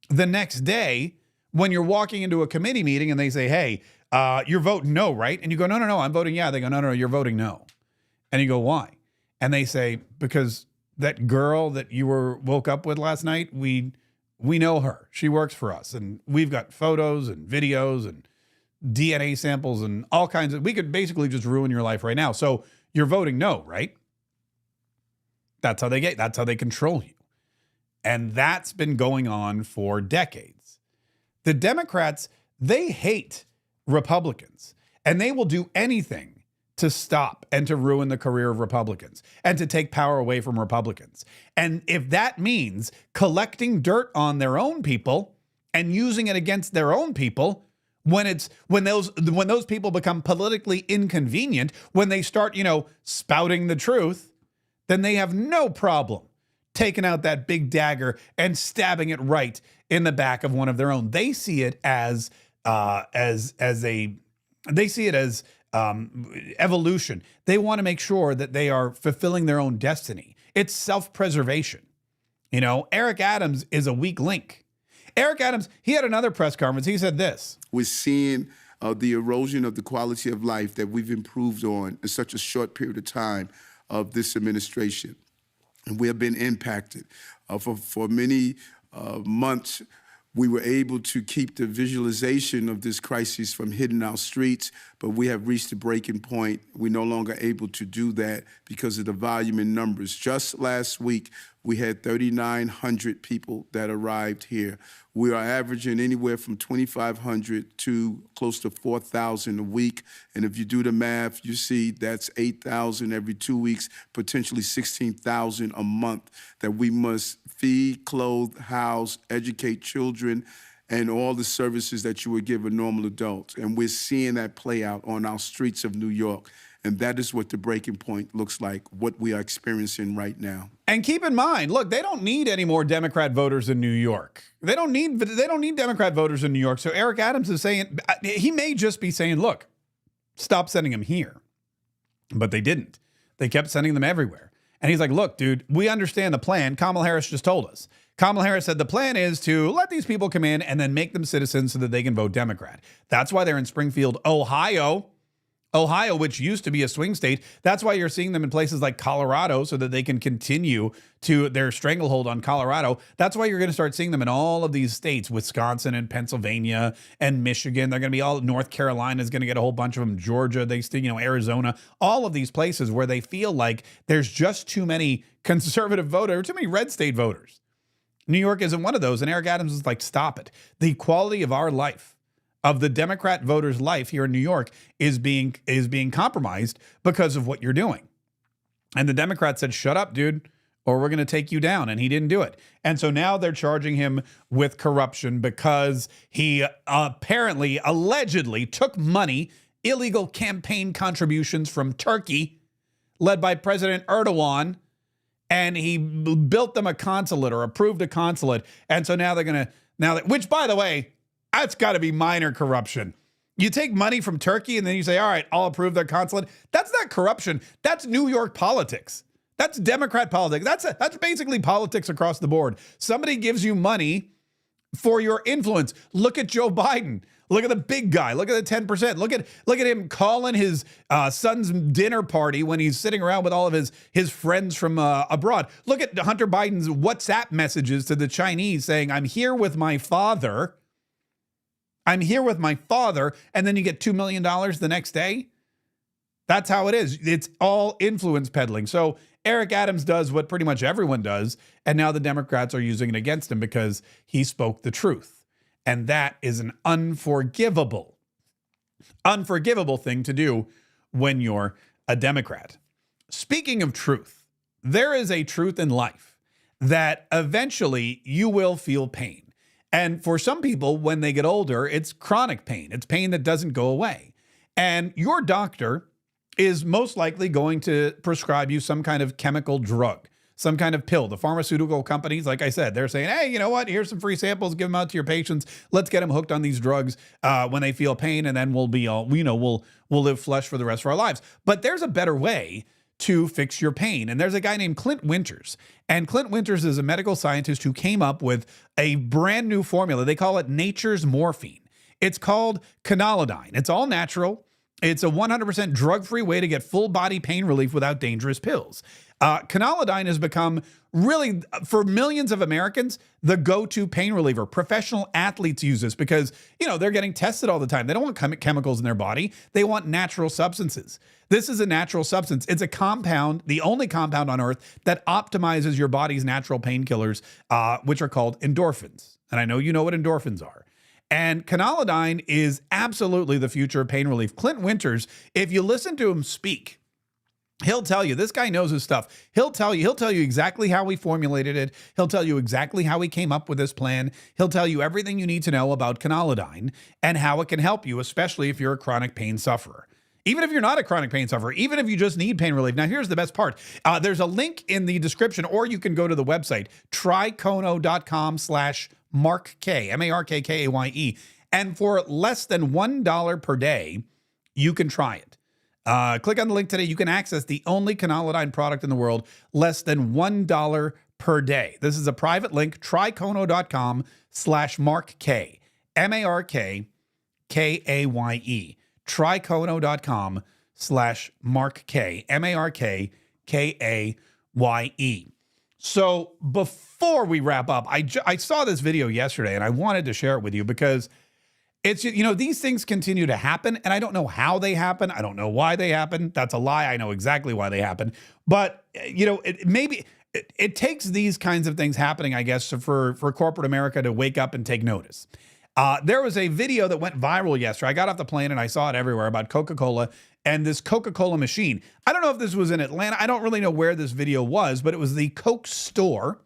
the next day when you're walking into a committee meeting and they say, hey, you're voting no, right? And you go, no, I'm voting yeah. They go, no, you're voting no. And you go, why? And they say, because that girl that you woke up with last night, we know her. She works for us, and we've got photos and videos and DNA samples and all kinds of, we could basically just ruin your life right now. So you're voting no, right? That's how they control you. And that's been going on for decades. The Democrats, they hate Republicans, and they will do anything to stop and to ruin the career of Republicans and to take power away from Republicans. And if that means collecting dirt on their own people and using it against their own people, when those people become politically inconvenient, when they start, spouting the truth, then they have no problem taking out that big dagger and stabbing it right in the back of one of their own. They see it as evolution. They want to make sure that they are fulfilling their own destiny. It's self-preservation. Eric Adams is a weak link. Eric Adams, he had another press conference. He said this. We're seeing the erosion of the quality of life that we've improved on in such a short period of time of this administration. And we have been impacted. For many months, we were able to keep the visualization of this crisis from hitting our streets, but we have reached a breaking point. We're no longer able to do that because of the volume in numbers. Just last week, we had 3,900 people that arrived here. We are averaging anywhere from 2,500 to close to 4,000 a week. And if you do the math, you see that's 8,000 every 2 weeks, potentially 16,000 a month that we must feed, clothe, house, educate children, and all the services that you would give a normal adult. And we're seeing that play out on our streets of New York. And that is what the breaking point looks like, what we are experiencing right now. And keep in mind, look, they don't need any more Democrat voters in New York. They don't need Democrat voters in New York. So Eric Adams is saying, he may just be saying, look, stop sending them here. But they didn't. They kept sending them everywhere. And he's like, look, dude, we understand the plan. Kamala Harris just told us. Kamala Harris said the plan is to let these people come in and then make them citizens so that they can vote Democrat. That's why they're in Springfield, Ohio, which used to be a swing state. That's why you're seeing them in places like Colorado so that they can continue to their stranglehold on Colorado. That's why you're going to start seeing them in all of these states, Wisconsin and Pennsylvania and Michigan. They're going to be all, North Carolina is going to get a whole bunch of them. Georgia, Arizona, all of these places where they feel like there's just too many conservative voters, too many red state voters. New York isn't one of those. And Eric Adams is like, stop it. The quality of our life, of the Democrat voters' life here in New York is being compromised because of what you're doing. And the Democrats said, shut up, dude, or we're going to take you down. And he didn't do it. And so now they're charging him with corruption because he allegedly took money, illegal campaign contributions from Turkey, led by President Erdogan, and he built them a consulate or approved a consulate. And so now they're going to, which by the way, that's got to be minor corruption. You take money from Turkey and then you say, all right, I'll approve their consulate. That's not corruption. That's New York politics. That's Democrat politics. That's basically politics across the board. Somebody gives you money for your influence. Look at Joe Biden. Look at the big guy. Look at the 10%. Look at him calling his son's dinner party when he's sitting around with all of his friends from abroad. Look at Hunter Biden's WhatsApp messages to the Chinese saying, I'm here with my father. I'm here with my father. And then you get $2 million the next day. That's how it is. It's all influence peddling. So Eric Adams does what pretty much everyone does. And now the Democrats are using it against him because he spoke the truth. And that is an unforgivable thing to do when you're a Democrat. Speaking of truth, there is a truth in life that eventually you will feel pain. And for some people, when they get older, it's chronic pain. It's pain that doesn't go away. And your doctor is most likely going to prescribe you some kind of chemical drug, some kind of pill. The pharmaceutical companies, like I said, they're saying, hey, you know what? Here's some free samples. Give them out to your patients. Let's get them hooked on these drugs when they feel pain, and then we'll be all, we'll live flesh for the rest of our lives. But there's a better way to fix your pain. And there's a guy named Clint Winters. And Clint Winters is a medical scientist who came up with a brand new formula. They call it nature's morphine. It's called canalidine. It's all natural. It's a 100% drug-free way to get full body pain relief without dangerous pills. Canalidine has become really, for millions of Americans, the go-to pain reliever. Professional athletes use this because, they're getting tested all the time. They don't want chemicals in their body. They want natural substances. This is a natural substance. It's a compound, the only compound on earth that optimizes your body's natural painkillers, which are called endorphins. And I know you know what endorphins are. And canalidine is absolutely the future of pain relief. Clint Winters, if you listen to him speak, he'll tell you, this guy knows his stuff. He'll tell you exactly how he formulated it. He'll tell you exactly how he came up with this plan. He'll tell you everything you need to know about canalidine and how it can help you, especially if you're a chronic pain sufferer. Even if you're not a chronic pain sufferer, even if you just need pain relief. Now, here's the best part. There's a link in the description, or you can go to the website, trycono.com/Mark K, MarkKaye. And for less than $1 per day, you can try it. Click on the link today. You can access the only canalidine product in the world, less than $1 per day. This is a private link, trycono.com/Mark K, MarkKaye. trycono.com/Mark K, MarkKaye. So before we wrap up, I saw this video yesterday and I wanted to share it with you because it's, these things continue to happen and I don't know how they happen. I don't know why they happen. That's a lie. I know exactly why they happen. But, it takes these kinds of things happening, I guess, for corporate America to wake up and take notice. There was a video that went viral yesterday. I got off the plane and I saw it everywhere about Coca-Cola and this Coca-Cola machine. I don't know if this was in Atlanta. I don't really know where this video was, but it was the Coke store.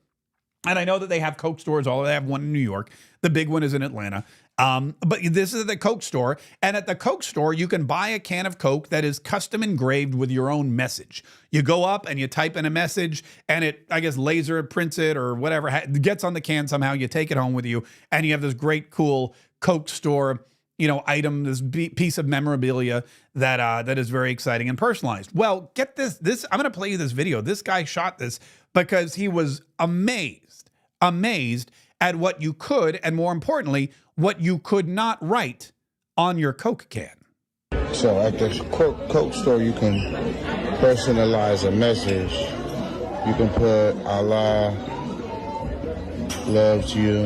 And I know that they have Coke stores all over. They have one in New York. The big one is in Atlanta. But this is the Coke store. And at the Coke store, you can buy a can of Coke that is custom engraved with your own message. You go up and you type in a message and it, I guess, laser prints it or whatever, gets on the can somehow. You take it home with you and you have this great, cool Coke store, item, this piece of memorabilia that is very exciting and personalized. Well, get this. I'm going to play you this video. This guy shot this because he was amazed at what you could, and more importantly, what you could not write on your Coke can. So at the Coke store, you can personalize a message. You can put Allah loves you.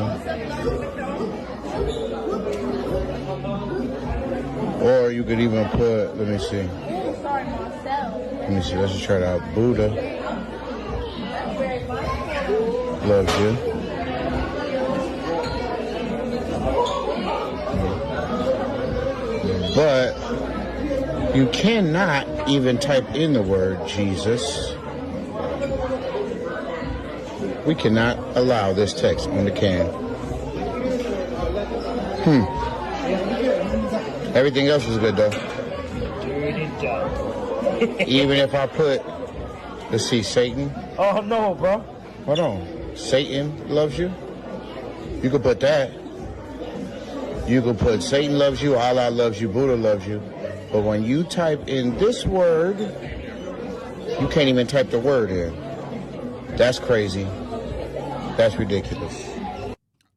Or you could even put, let me see, let's just try it out. Buddha loves you. But you cannot even type in the word Jesus. We cannot allow this text on the can. Everything else is good though. Even if I put, let's see, Satan. Oh no, bro. Hold on. Satan loves you. You could put that. You could put Satan loves you, Allah loves you, Buddha loves you. But when you type in this word, you can't even type the word in. That's crazy. That's ridiculous.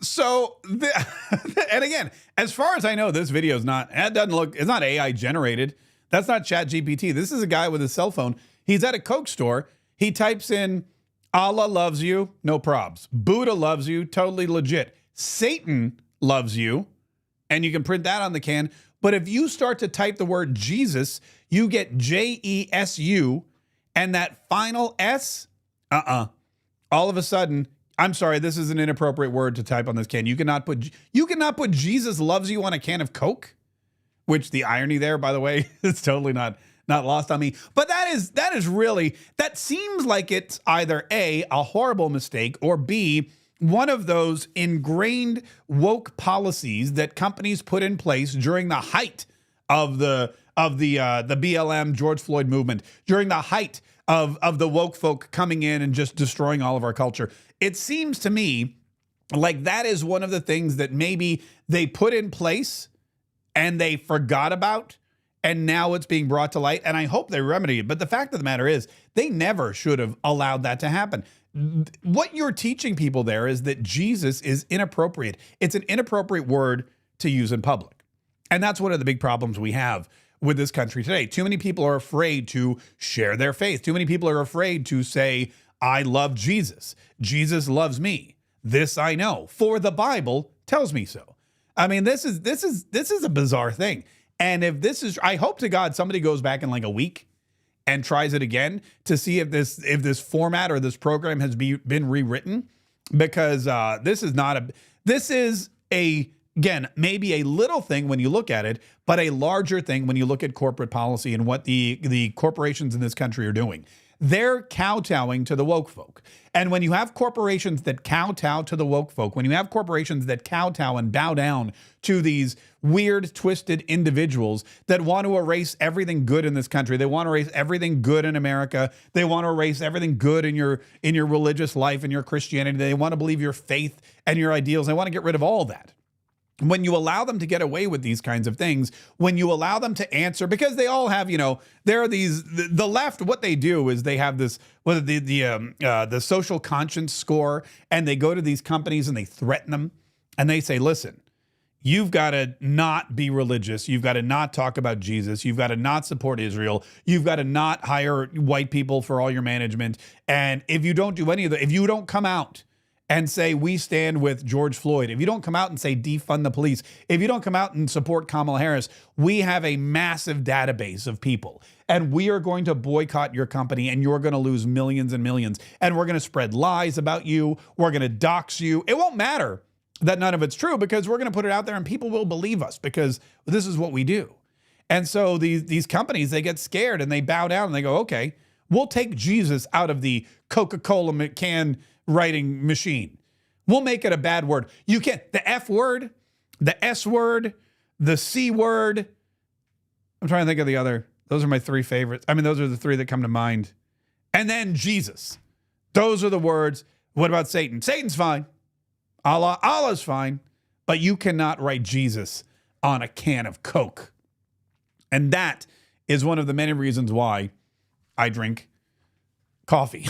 So, and again, as far as I know, this video is not, it doesn't look, it's not AI generated. That's not ChatGPT. This is a guy with a cell phone. He's at a Coke store. He types in, Allah loves you, no probs. Buddha loves you, totally legit. Satan loves you, and you can print that on the can. But if you start to type the word Jesus, you get Jesu, and that final S, all of a sudden, I'm sorry, this is an inappropriate word to type on this can. You cannot put Jesus loves you on a can of Coke, which the irony there, by the way, is totally not lost on me. But that is really, that seems like it's either A, a horrible mistake, or B, one of those ingrained woke policies that companies put in place during the height of the BLM George Floyd movement, during the height of the woke folk coming in and just destroying all of our culture. It seems to me like that is one of the things that maybe they put in place and they forgot about, and now it's being brought to light, and I hope they remedy it. But the fact of the matter is, they never should have allowed that to happen. What you're teaching people there is that Jesus is inappropriate. It's an inappropriate word to use in public. And that's one of the big problems we have with this country today. Too many people are afraid to share their faith. Too many people are afraid to say, I love Jesus. Jesus loves me. This I know, for the Bible tells me so. I mean, this is a bizarre thing. And if this is, I hope to God somebody goes back in like a week and tries it again to see if this format or this program has been rewritten, because this is again, maybe a little thing when you look at it, but a larger thing when you look at corporate policy and what the corporations in this country are doing. They're kowtowing to the woke folk. And when you have corporations that kowtow to the woke folk, when you have corporations that kowtow and bow down to these weird, twisted individuals that want to erase everything good in this country, they want to erase everything good in America, they want to erase everything good in your religious life and your Christianity, they want to believe your faith and your ideals, they want to get rid of all that. When you allow them to get away with these kinds of things, when you allow them to answer, because they all have, there are these, the left, what they do is they have this, the social conscience score, and they go to these companies and they threaten them and they say, listen, you've got to not be religious. You've got to not talk about Jesus. You've got to not support Israel. You've got to not hire white people for all your management. And if you don't do any of that, if you don't come out and say, we stand with George Floyd, if you don't come out and say, defund the police, if you don't come out and support Kamala Harris, we have a massive database of people, and we are going to boycott your company, and you're going to lose millions and millions, and we're going to spread lies about you, we're going to dox you. It won't matter that none of it's true, because we're going to put it out there and people will believe us, because this is what we do. And so these companies, they get scared and they bow down and they go, okay, we'll take Jesus out of the Coca-Cola can writing machine. We'll make it a bad word. You can't, the F word, the S word, the C word. I'm trying to think of the other. Those are my three favorites. I mean, those are the three that come to mind. And then Jesus. Those are the words. What about Satan? Satan's fine. Allah's fine. But you cannot write Jesus on a can of Coke. And that is one of the many reasons why I drink coffee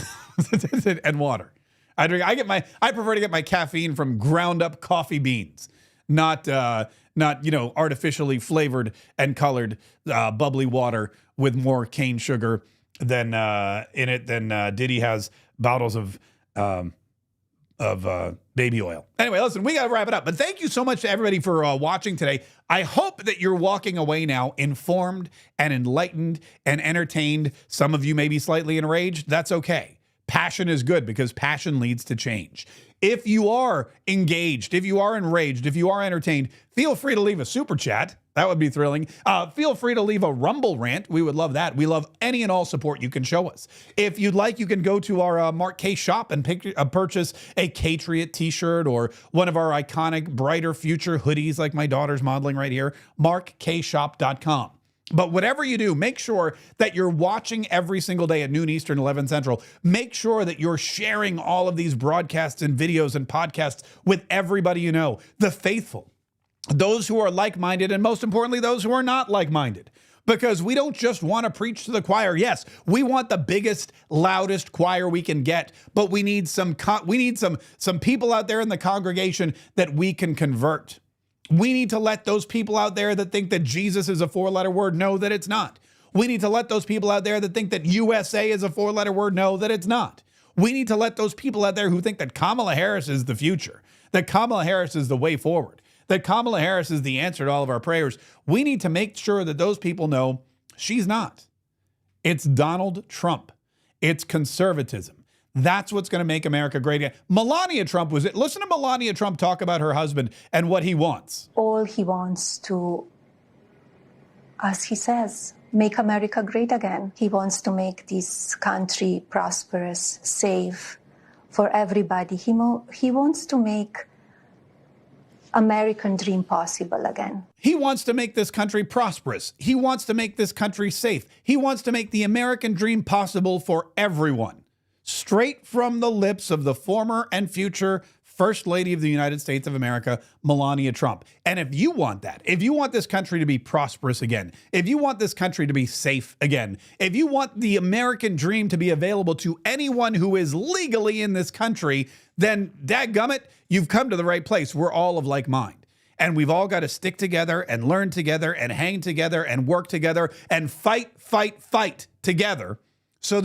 and water. I prefer to get my caffeine from ground up coffee beans, not artificially flavored and colored bubbly water with more cane sugar than in it than Diddy has bottles of baby oil. Anyway, listen, we got to wrap it up. But thank you so much to everybody for watching today. I hope that you're walking away now informed and enlightened and entertained. Some of you may be slightly enraged. That's okay. Passion is good, because passion leads to change. If you are engaged, if you are enraged, if you are entertained, feel free to leave a super chat. That would be thrilling. Feel free to leave a Rumble rant. We would love that. We love any and all support you can show us. If you'd like, you can go to our Mark Kaye shop and purchase a Katriot t-shirt or one of our iconic Brighter Future hoodies like my daughter's modeling right here, markkayshop.com. But whatever you do, make sure that you're watching every single day at noon Eastern, 11 Central. Make sure that you're sharing all of these broadcasts and videos and podcasts with everybody you know, the faithful, those who are like-minded, and most importantly, those who are not like-minded. because we don't just want to preach to the choir. Yes, we want the biggest, loudest choir we can get, but we need some people out there in the congregation that we can convert. We need to let those people out there that think that Jesus is a 4-letter word know that it's not. We need to let those people out there that think that USA is a 4-letter word know that it's not. We need to let those people out there who think that Kamala Harris is the future, that Kamala Harris is the way forward, that Kamala Harris is the answer to all of our prayers. We need to make sure that those people know she's not. It's Donald Trump. It's conservatism. That's what's going to make America great again. Melania Trump was it. Listen to Melania Trump talk about her husband and what he wants. All he wants to, as he says, make America great again. He wants to make this country prosperous, safe for everybody. He wants to make American dream possible again. He wants to make this country prosperous. He wants to make this country safe. He wants to make the American dream possible for everyone. Straight from the lips of the former and future First Lady of the United States of America, Melania Trump. And if you want that, if you want this country to be prosperous again, if you want this country to be safe again, if you want the American dream to be available to anyone who is legally in this country, then dadgummit, you've come to the right place. We're all of like mind. And we've all got to stick together and learn together and hang together and work together and fight together